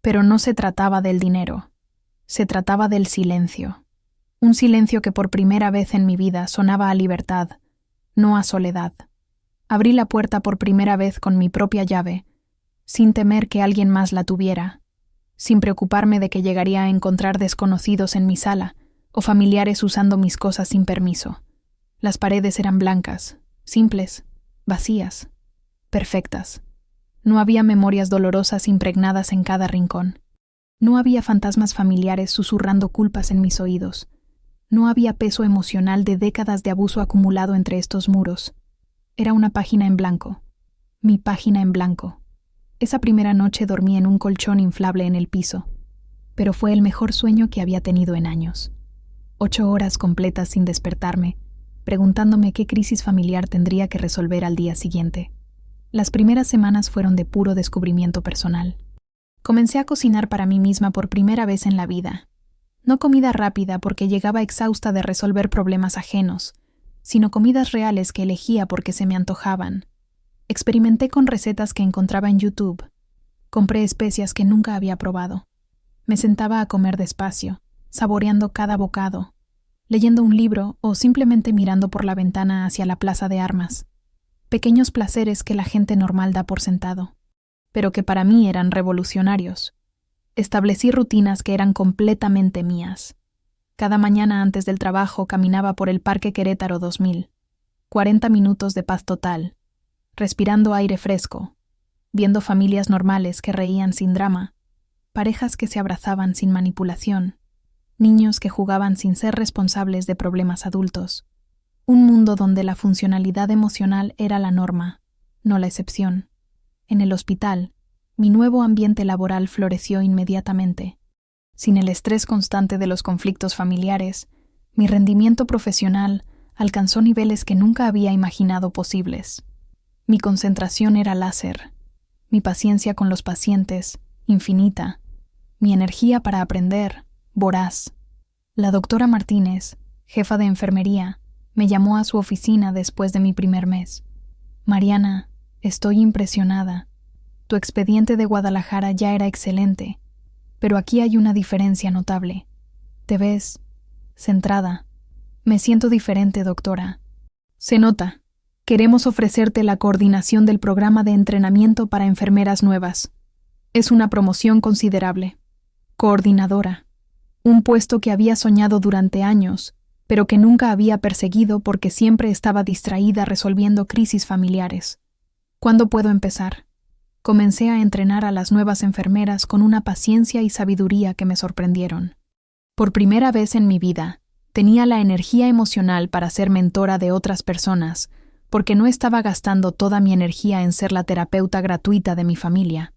Pero no se trataba del dinero, se trataba del silencio. Un silencio que por primera vez en mi vida sonaba a libertad, no a soledad. Abrí la puerta por primera vez con mi propia llave, sin temer que alguien más la tuviera, sin preocuparme de que llegaría a encontrar desconocidos en mi sala o familiares usando mis cosas sin permiso. Las paredes eran blancas, simples, vacías, perfectas. No había memorias dolorosas impregnadas en cada rincón. No había fantasmas familiares susurrando culpas en mis oídos. No había peso emocional de décadas de abuso acumulado entre estos muros. Era una página en blanco. Mi página en blanco. Esa primera noche dormí en un colchón inflable en el piso, pero fue el mejor sueño que había tenido en años. 8 horas completas sin despertarme, preguntándome qué crisis familiar tendría que resolver al día siguiente. Las primeras semanas fueron de puro descubrimiento personal. Comencé a cocinar para mí misma por primera vez en la vida. No comida rápida porque llegaba exhausta de resolver problemas ajenos, sino comidas reales que elegía porque se me antojaban. Experimenté con recetas que encontraba en YouTube. Compré especias que nunca había probado. Me sentaba a comer despacio, saboreando cada bocado, leyendo un libro o simplemente mirando por la ventana hacia la plaza de armas. Pequeños placeres que la gente normal da por sentado. pero que para mí eran revolucionarios. Establecí rutinas que eran completamente mías. Cada mañana antes del trabajo caminaba por el Parque Querétaro 2000. 40 minutos de paz total, respirando aire fresco, viendo familias normales que reían sin drama, parejas que se abrazaban sin manipulación, niños que jugaban sin ser responsables de problemas adultos. Un mundo donde la funcionalidad emocional era la norma, no la excepción. En el hospital, mi nuevo ambiente laboral floreció inmediatamente. Sin el estrés constante de los conflictos familiares, mi rendimiento profesional alcanzó niveles que nunca había imaginado posibles. Mi concentración era láser, mi paciencia con los pacientes, infinita, mi energía para aprender, voraz. La doctora Martínez, jefa de enfermería, me llamó a su oficina después de mi primer mes. Mariana, estoy impresionada. Tu expediente de Guadalajara ya era excelente, pero aquí hay una diferencia notable. Te ves centrada. Me siento diferente, doctora. Se nota. Queremos ofrecerte la coordinación del programa de entrenamiento para enfermeras nuevas. Es una promoción considerable. Coordinadora. Un puesto que había soñado durante años, pero que nunca había perseguido porque siempre estaba distraída resolviendo crisis familiares. ¿Cuándo puedo empezar? Comencé a entrenar a las nuevas enfermeras con una paciencia y sabiduría que me sorprendieron. Por primera vez en mi vida, tenía la energía emocional para ser mentora de otras personas, porque no estaba gastando toda mi energía en ser la terapeuta gratuita de mi familia.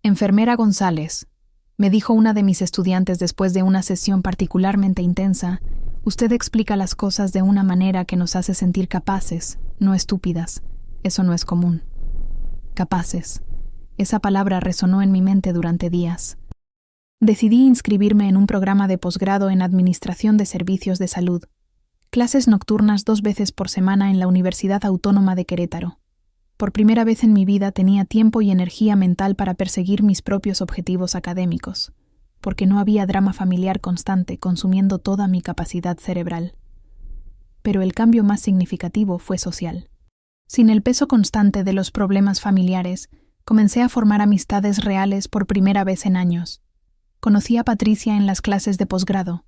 Enfermera González, me dijo una de mis estudiantes después de una sesión particularmente intensa, usted explica las cosas de una manera que nos hace sentir capaces, no estúpidas. Eso no es común. Capaces. Esa palabra resonó en mi mente durante días. Decidí inscribirme en un programa de posgrado en Administración de Servicios de Salud. Clases nocturnas 2 veces por semana en la Universidad Autónoma de Querétaro. Por primera vez en mi vida tenía tiempo y energía mental para perseguir mis propios objetivos académicos, porque no había drama familiar constante consumiendo toda mi capacidad cerebral. Pero el cambio más significativo fue social. Sin el peso constante de los problemas familiares, comencé a formar amistades reales por primera vez en años. Conocí a Patricia en las clases de posgrado.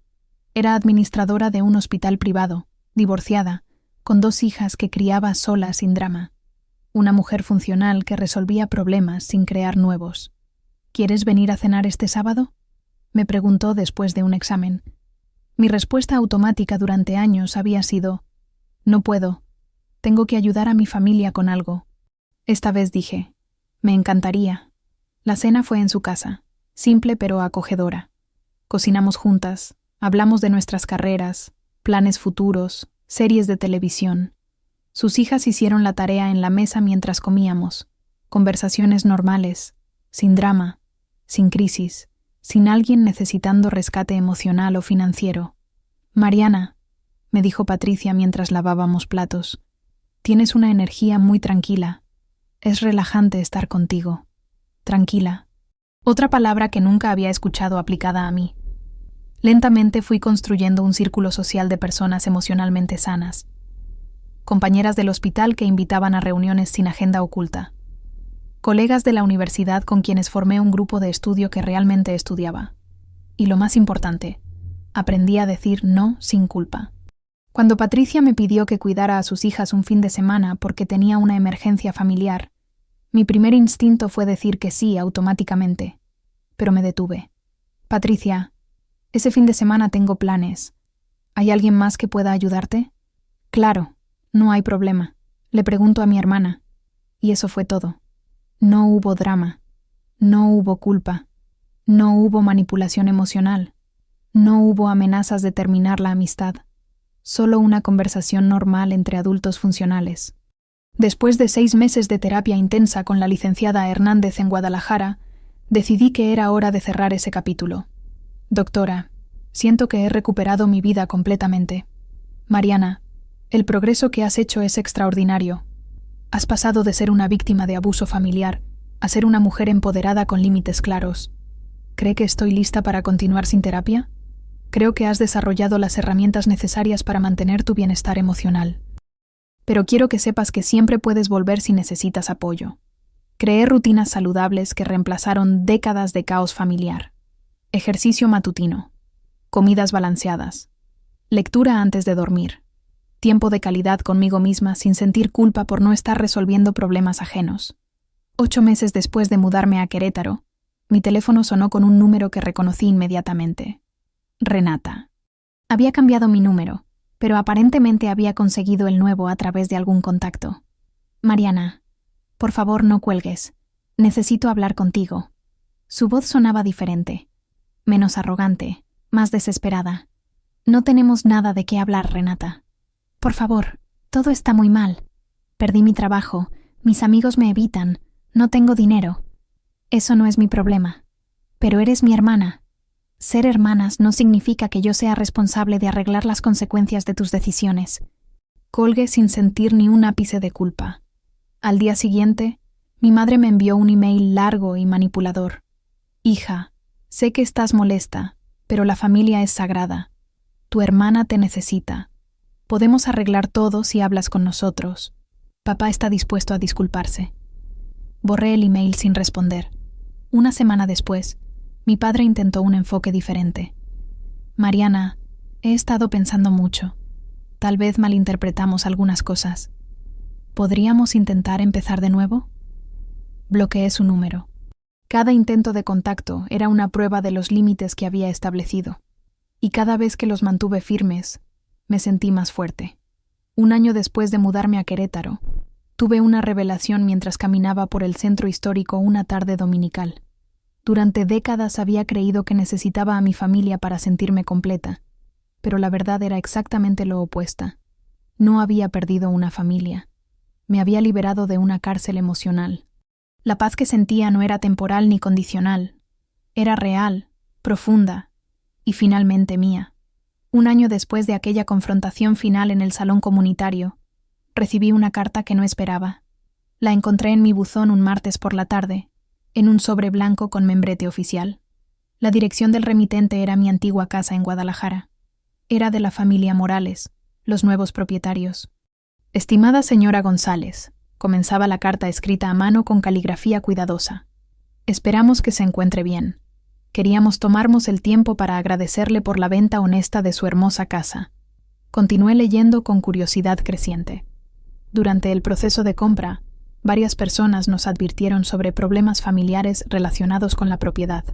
Era administradora de un hospital privado, divorciada, con 2 hijas que criaba sola sin drama. Una mujer funcional que resolvía problemas sin crear nuevos. ¿Quieres venir a cenar este sábado?, me preguntó después de un examen. Mi respuesta automática durante años había sido: no puedo. Tengo que ayudar a mi familia con algo. Esta vez dije: me encantaría. La cena fue en su casa, simple pero acogedora. Cocinamos juntas, hablamos de nuestras carreras, planes futuros, series de televisión. Sus hijas hicieron la tarea en la mesa mientras comíamos. Conversaciones normales, sin drama, sin crisis, sin alguien necesitando rescate emocional o financiero. Mariana, me dijo Patricia mientras lavábamos platos, tienes una energía muy tranquila. Es relajante estar contigo. Tranquila. Otra palabra que nunca había escuchado aplicada a mí. Lentamente fui construyendo un círculo social de personas emocionalmente sanas. Compañeras del hospital que invitaban a reuniones sin agenda oculta. Colegas de la universidad con quienes formé un grupo de estudio que realmente estudiaba. Y lo más importante, aprendí a decir no sin culpa. Cuando Patricia me pidió que cuidara a sus hijas un fin de semana porque tenía una emergencia familiar, mi primer instinto fue decir que sí automáticamente, pero me detuve. Patricia, ese fin de semana tengo planes. ¿Hay alguien más que pueda ayudarte? Claro, no hay problema. Le pregunto a mi hermana. Y eso fue todo. No hubo drama. No hubo culpa. No hubo manipulación emocional. No hubo amenazas de terminar la amistad. Solo una conversación normal entre adultos funcionales. Después de 6 meses de terapia intensa con la licenciada Hernández en Guadalajara, decidí que era hora de cerrar ese capítulo. Doctora, siento que he recuperado mi vida completamente. Mariana, el progreso que has hecho es extraordinario. Has pasado de ser una víctima de abuso familiar a ser una mujer empoderada con límites claros. ¿Cree que estoy lista para continuar sin terapia? Creo que has desarrollado las herramientas necesarias para mantener tu bienestar emocional. Pero quiero que sepas que siempre puedes volver si necesitas apoyo. Creé rutinas saludables que reemplazaron décadas de caos familiar. Ejercicio matutino, comidas balanceadas, lectura antes de dormir, tiempo de calidad conmigo misma sin sentir culpa por no estar resolviendo problemas ajenos. 8 meses después de mudarme a Querétaro, mi teléfono sonó con un número que reconocí inmediatamente. Renata. Había cambiado mi número, pero aparentemente había conseguido el nuevo a través de algún contacto. Mariana, por favor no cuelgues. Necesito hablar contigo. Su voz sonaba diferente, menos arrogante, más desesperada. No tenemos nada de qué hablar, Renata. Por favor, todo está muy mal. Perdí mi trabajo, mis amigos me evitan, no tengo dinero. Eso no es mi problema. Pero eres mi hermana. Ser hermanas no significa que yo sea responsable de arreglar las consecuencias de tus decisiones. Colgué sin sentir ni un ápice de culpa. Al día siguiente, mi madre me envió un email largo y manipulador. Hija, sé que estás molesta, pero la familia es sagrada. Tu hermana te necesita. Podemos arreglar todo si hablas con nosotros. Papá está dispuesto a disculparse. Borré el email sin responder. Una semana después, mi padre intentó un enfoque diferente. Mariana, he estado pensando mucho. Tal vez malinterpretamos algunas cosas. ¿Podríamos intentar empezar de nuevo? Bloqueé su número. Cada intento de contacto era una prueba de los límites que había establecido. Y cada vez que los mantuve firmes, me sentí más fuerte. 1 año después de mudarme a Querétaro, tuve una revelación mientras caminaba por el centro histórico una tarde dominical. Durante décadas había creído que necesitaba a mi familia para sentirme completa, pero la verdad era exactamente lo opuesto. No había perdido una familia. Me había liberado de una cárcel emocional. La paz que sentía no era temporal ni condicional. Era real, profunda y finalmente mía. 1 año después de aquella confrontación final en el salón comunitario, recibí una carta que no esperaba. La encontré en mi buzón un martes por la tarde, en un sobre blanco con membrete oficial. La dirección del remitente era mi antigua casa en Guadalajara. Era de la familia Morales, los nuevos propietarios. Estimada señora González, comenzaba la carta escrita a mano con caligrafía cuidadosa. Esperamos que se encuentre bien. Queríamos tomarnos el tiempo para agradecerle por la venta honesta de su hermosa casa. Continué leyendo con curiosidad creciente. Durante el proceso de compra, varias personas nos advirtieron sobre problemas familiares relacionados con la propiedad.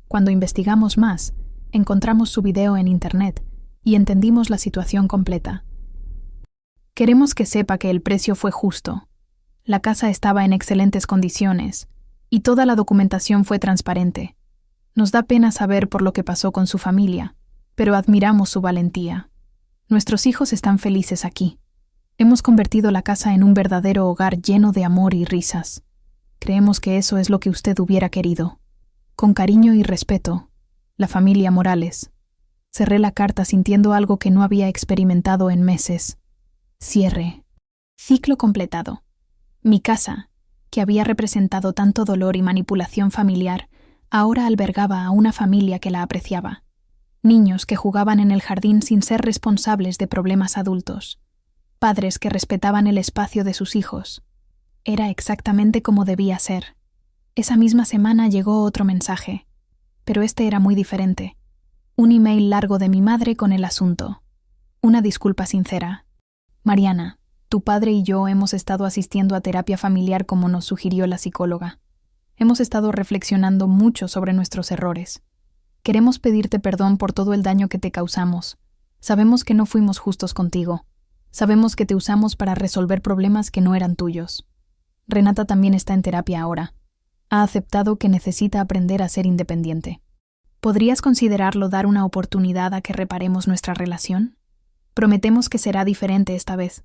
Cuando investigamos más, encontramos su video en Internet y entendimos la situación completa. Queremos que sepa que el precio fue justo. La casa estaba en excelentes condiciones y toda la documentación fue transparente. Nos da pena saber por lo que pasó con su familia, pero admiramos su valentía. Nuestros hijos están felices aquí. Hemos convertido la casa en un verdadero hogar lleno de amor y risas. Creemos que eso es lo que usted hubiera querido. Con cariño y respeto, la familia Morales. Cerré la carta sintiendo algo que no había experimentado en meses. Cierre. Ciclo completado. Mi casa, que había representado tanto dolor y manipulación familiar, ahora albergaba a una familia que la apreciaba. Niños que jugaban en el jardín sin ser responsables de problemas adultos. Padres que respetaban el espacio de sus hijos. Era exactamente como debía ser. Esa misma semana llegó otro mensaje, pero este era muy diferente. Un email largo de mi madre con el asunto. Una disculpa sincera. Mariana, tu padre y yo hemos estado asistiendo a terapia familiar como nos sugirió la psicóloga. Hemos estado reflexionando mucho sobre nuestros errores. Queremos pedirte perdón por todo el daño que te causamos. Sabemos que no fuimos justos contigo. Sabemos que te usamos para resolver problemas que no eran tuyos. Renata también está en terapia ahora. Ha aceptado que necesita aprender a ser independiente. ¿Podrías considerarlo dar una oportunidad a que reparemos nuestra relación? Prometemos que será diferente esta vez.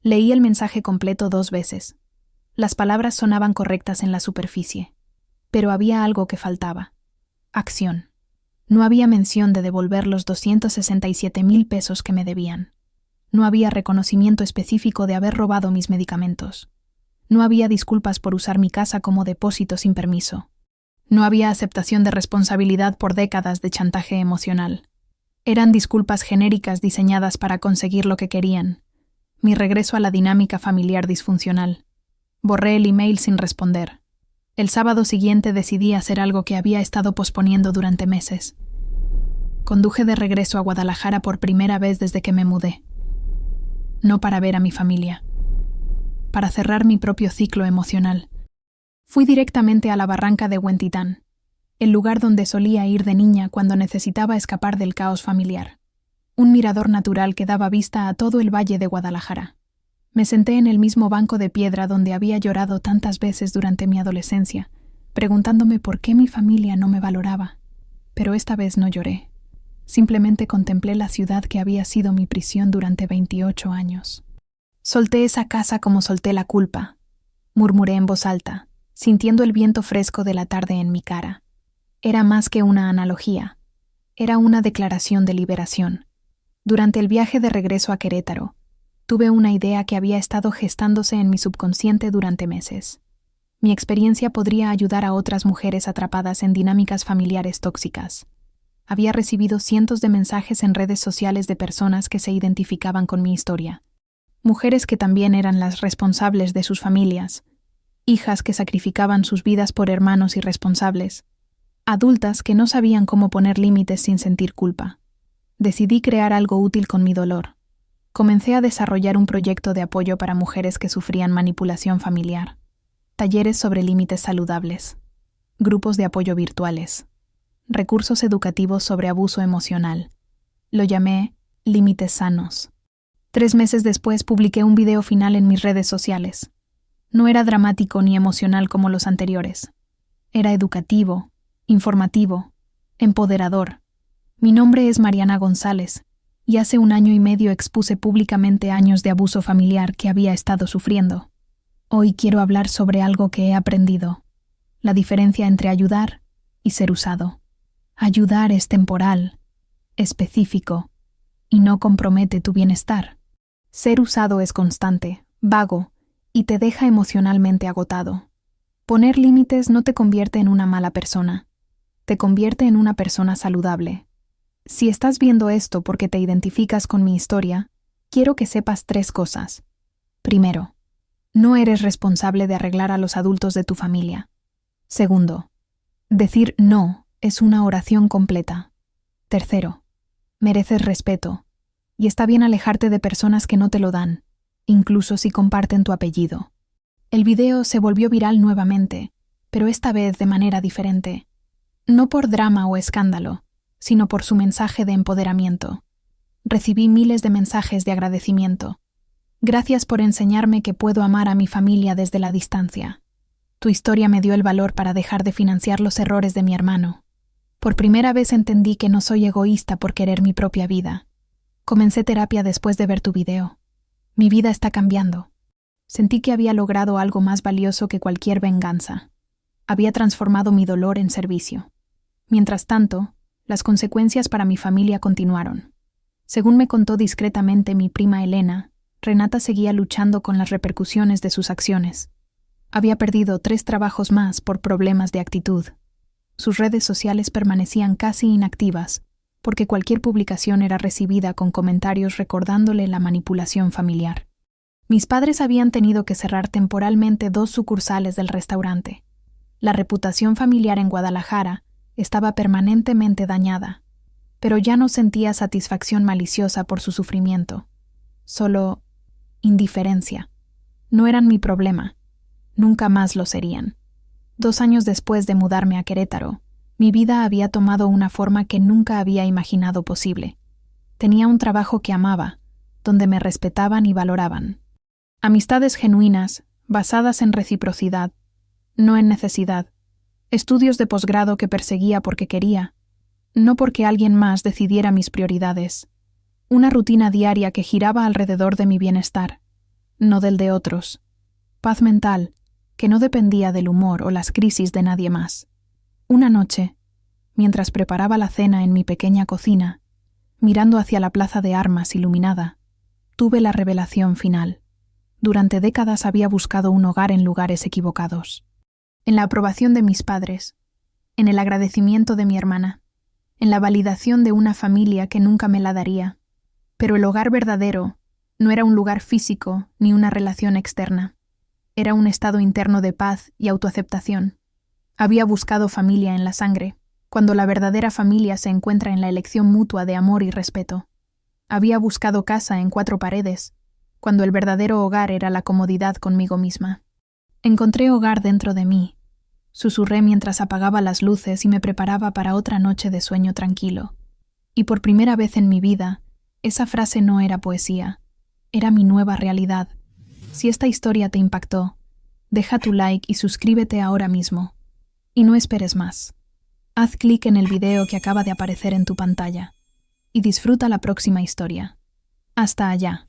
Leí el mensaje completo 2 veces. Las palabras sonaban correctas en la superficie, pero había algo que faltaba. Acción. No había mención de devolver los 267,000 pesos que me debían. No había reconocimiento específico de haber robado mis medicamentos. No había disculpas por usar mi casa como depósito sin permiso. No había aceptación de responsabilidad por décadas de chantaje emocional. Eran disculpas genéricas diseñadas para conseguir lo que querían. Mi regreso a la dinámica familiar disfuncional. Borré el email sin responder. El sábado siguiente decidí hacer algo que había estado posponiendo durante meses. Conduje de regreso a Guadalajara por primera vez desde que me mudé. No para ver a mi familia. Para cerrar mi propio ciclo emocional. Fui directamente a la barranca de Huentitán, el lugar donde solía ir de niña cuando necesitaba escapar del caos familiar. Un mirador natural que daba vista a todo el valle de Guadalajara. Me senté en el mismo banco de piedra donde había llorado tantas veces durante mi adolescencia, preguntándome por qué mi familia no me valoraba. Pero esta vez no lloré. Simplemente contemplé la ciudad que había sido mi prisión durante 28 años. Solté esa casa como solté la culpa. Murmuré en voz alta, sintiendo el viento fresco de la tarde en mi cara. Era más que una analogía. Era una declaración de liberación. Durante el viaje de regreso a Querétaro, tuve una idea que había estado gestándose en mi subconsciente durante meses. Mi experiencia podría ayudar a otras mujeres atrapadas en dinámicas familiares tóxicas. Había recibido cientos de mensajes en redes sociales de personas que se identificaban con mi historia. Mujeres que también eran las responsables de sus familias. Hijas que sacrificaban sus vidas por hermanos irresponsables. Adultas que no sabían cómo poner límites sin sentir culpa. Decidí crear algo útil con mi dolor. Comencé a desarrollar un proyecto de apoyo para mujeres que sufrían manipulación familiar. Talleres sobre límites saludables. Grupos de apoyo virtuales. Recursos educativos sobre abuso emocional. Lo llamé Límites Sanos. 3 meses después publiqué un video final en mis redes sociales. No era dramático ni emocional como los anteriores. Era educativo, informativo, empoderador. Mi nombre es Mariana González, y hace 1 año y medio expuse públicamente años de abuso familiar que había estado sufriendo. Hoy quiero hablar sobre algo que he aprendido. La diferencia entre ayudar y ser usado. Ayudar es temporal, específico, y no compromete tu bienestar. Ser usado es constante, vago, y te deja emocionalmente agotado. Poner límites no te convierte en una mala persona, te convierte en una persona saludable. Si estás viendo esto porque te identificas con mi historia, quiero que sepas 3 cosas. Primero, no eres responsable de arreglar a los adultos de tu familia. Segundo, decir no es una oración completa. Tercero, mereces respeto, y está bien alejarte de personas que no te lo dan, incluso si comparten tu apellido. El video se volvió viral nuevamente, pero esta vez de manera diferente. No por drama o escándalo, sino por su mensaje de empoderamiento. Recibí miles de mensajes de agradecimiento. Gracias por enseñarme que puedo amar a mi familia desde la distancia. Tu historia me dio el valor para dejar de financiar los errores de mi hermano. Por primera vez entendí que no soy egoísta por querer mi propia vida. Comencé terapia después de ver tu video. Mi vida está cambiando. Sentí que había logrado algo más valioso que cualquier venganza. Había transformado mi dolor en servicio. Mientras tanto, las consecuencias para mi familia continuaron. Según me contó discretamente mi prima Elena, Renata seguía luchando con las repercusiones de sus acciones. Había perdido 3 trabajos más por problemas de actitud. Sus redes sociales permanecían casi inactivas, porque cualquier publicación era recibida con comentarios recordándole la manipulación familiar. Mis padres habían tenido que cerrar temporalmente 2 sucursales del restaurante. La reputación familiar en Guadalajara estaba permanentemente dañada, pero ya no sentía satisfacción maliciosa por su sufrimiento. Solo indiferencia. No eran mi problema. Nunca más lo serían. 2 años después de mudarme a Querétaro, mi vida había tomado una forma que nunca había imaginado posible. Tenía un trabajo que amaba, donde me respetaban y valoraban. Amistades genuinas, basadas en reciprocidad, no en necesidad. Estudios de posgrado que perseguía porque quería, no porque alguien más decidiera mis prioridades. Una rutina diaria que giraba alrededor de mi bienestar, no del de otros. Paz mental, que no dependía del humor o las crisis de nadie más. Una noche, mientras preparaba la cena en mi pequeña cocina, mirando hacia la plaza de armas iluminada, tuve la revelación final. Durante décadas había buscado un hogar en lugares equivocados. En la aprobación de mis padres, en el agradecimiento de mi hermana, en la validación de una familia que nunca me la daría. Pero el hogar verdadero no era un lugar físico ni una relación externa. Era un estado interno de paz y autoaceptación. Había buscado familia en la sangre, cuando la verdadera familia se encuentra en la elección mutua de amor y respeto. Había buscado casa en 4 paredes, cuando el verdadero hogar era la comodidad conmigo misma. Encontré hogar dentro de mí. Susurré mientras apagaba las luces y me preparaba para otra noche de sueño tranquilo. Y por primera vez en mi vida, esa frase no era poesía, era mi nueva realidad. Si esta historia te impactó, deja tu like y suscríbete ahora mismo. Y no esperes más. Haz clic en el video que acaba de aparecer en tu pantalla y disfruta la próxima historia. Hasta allá.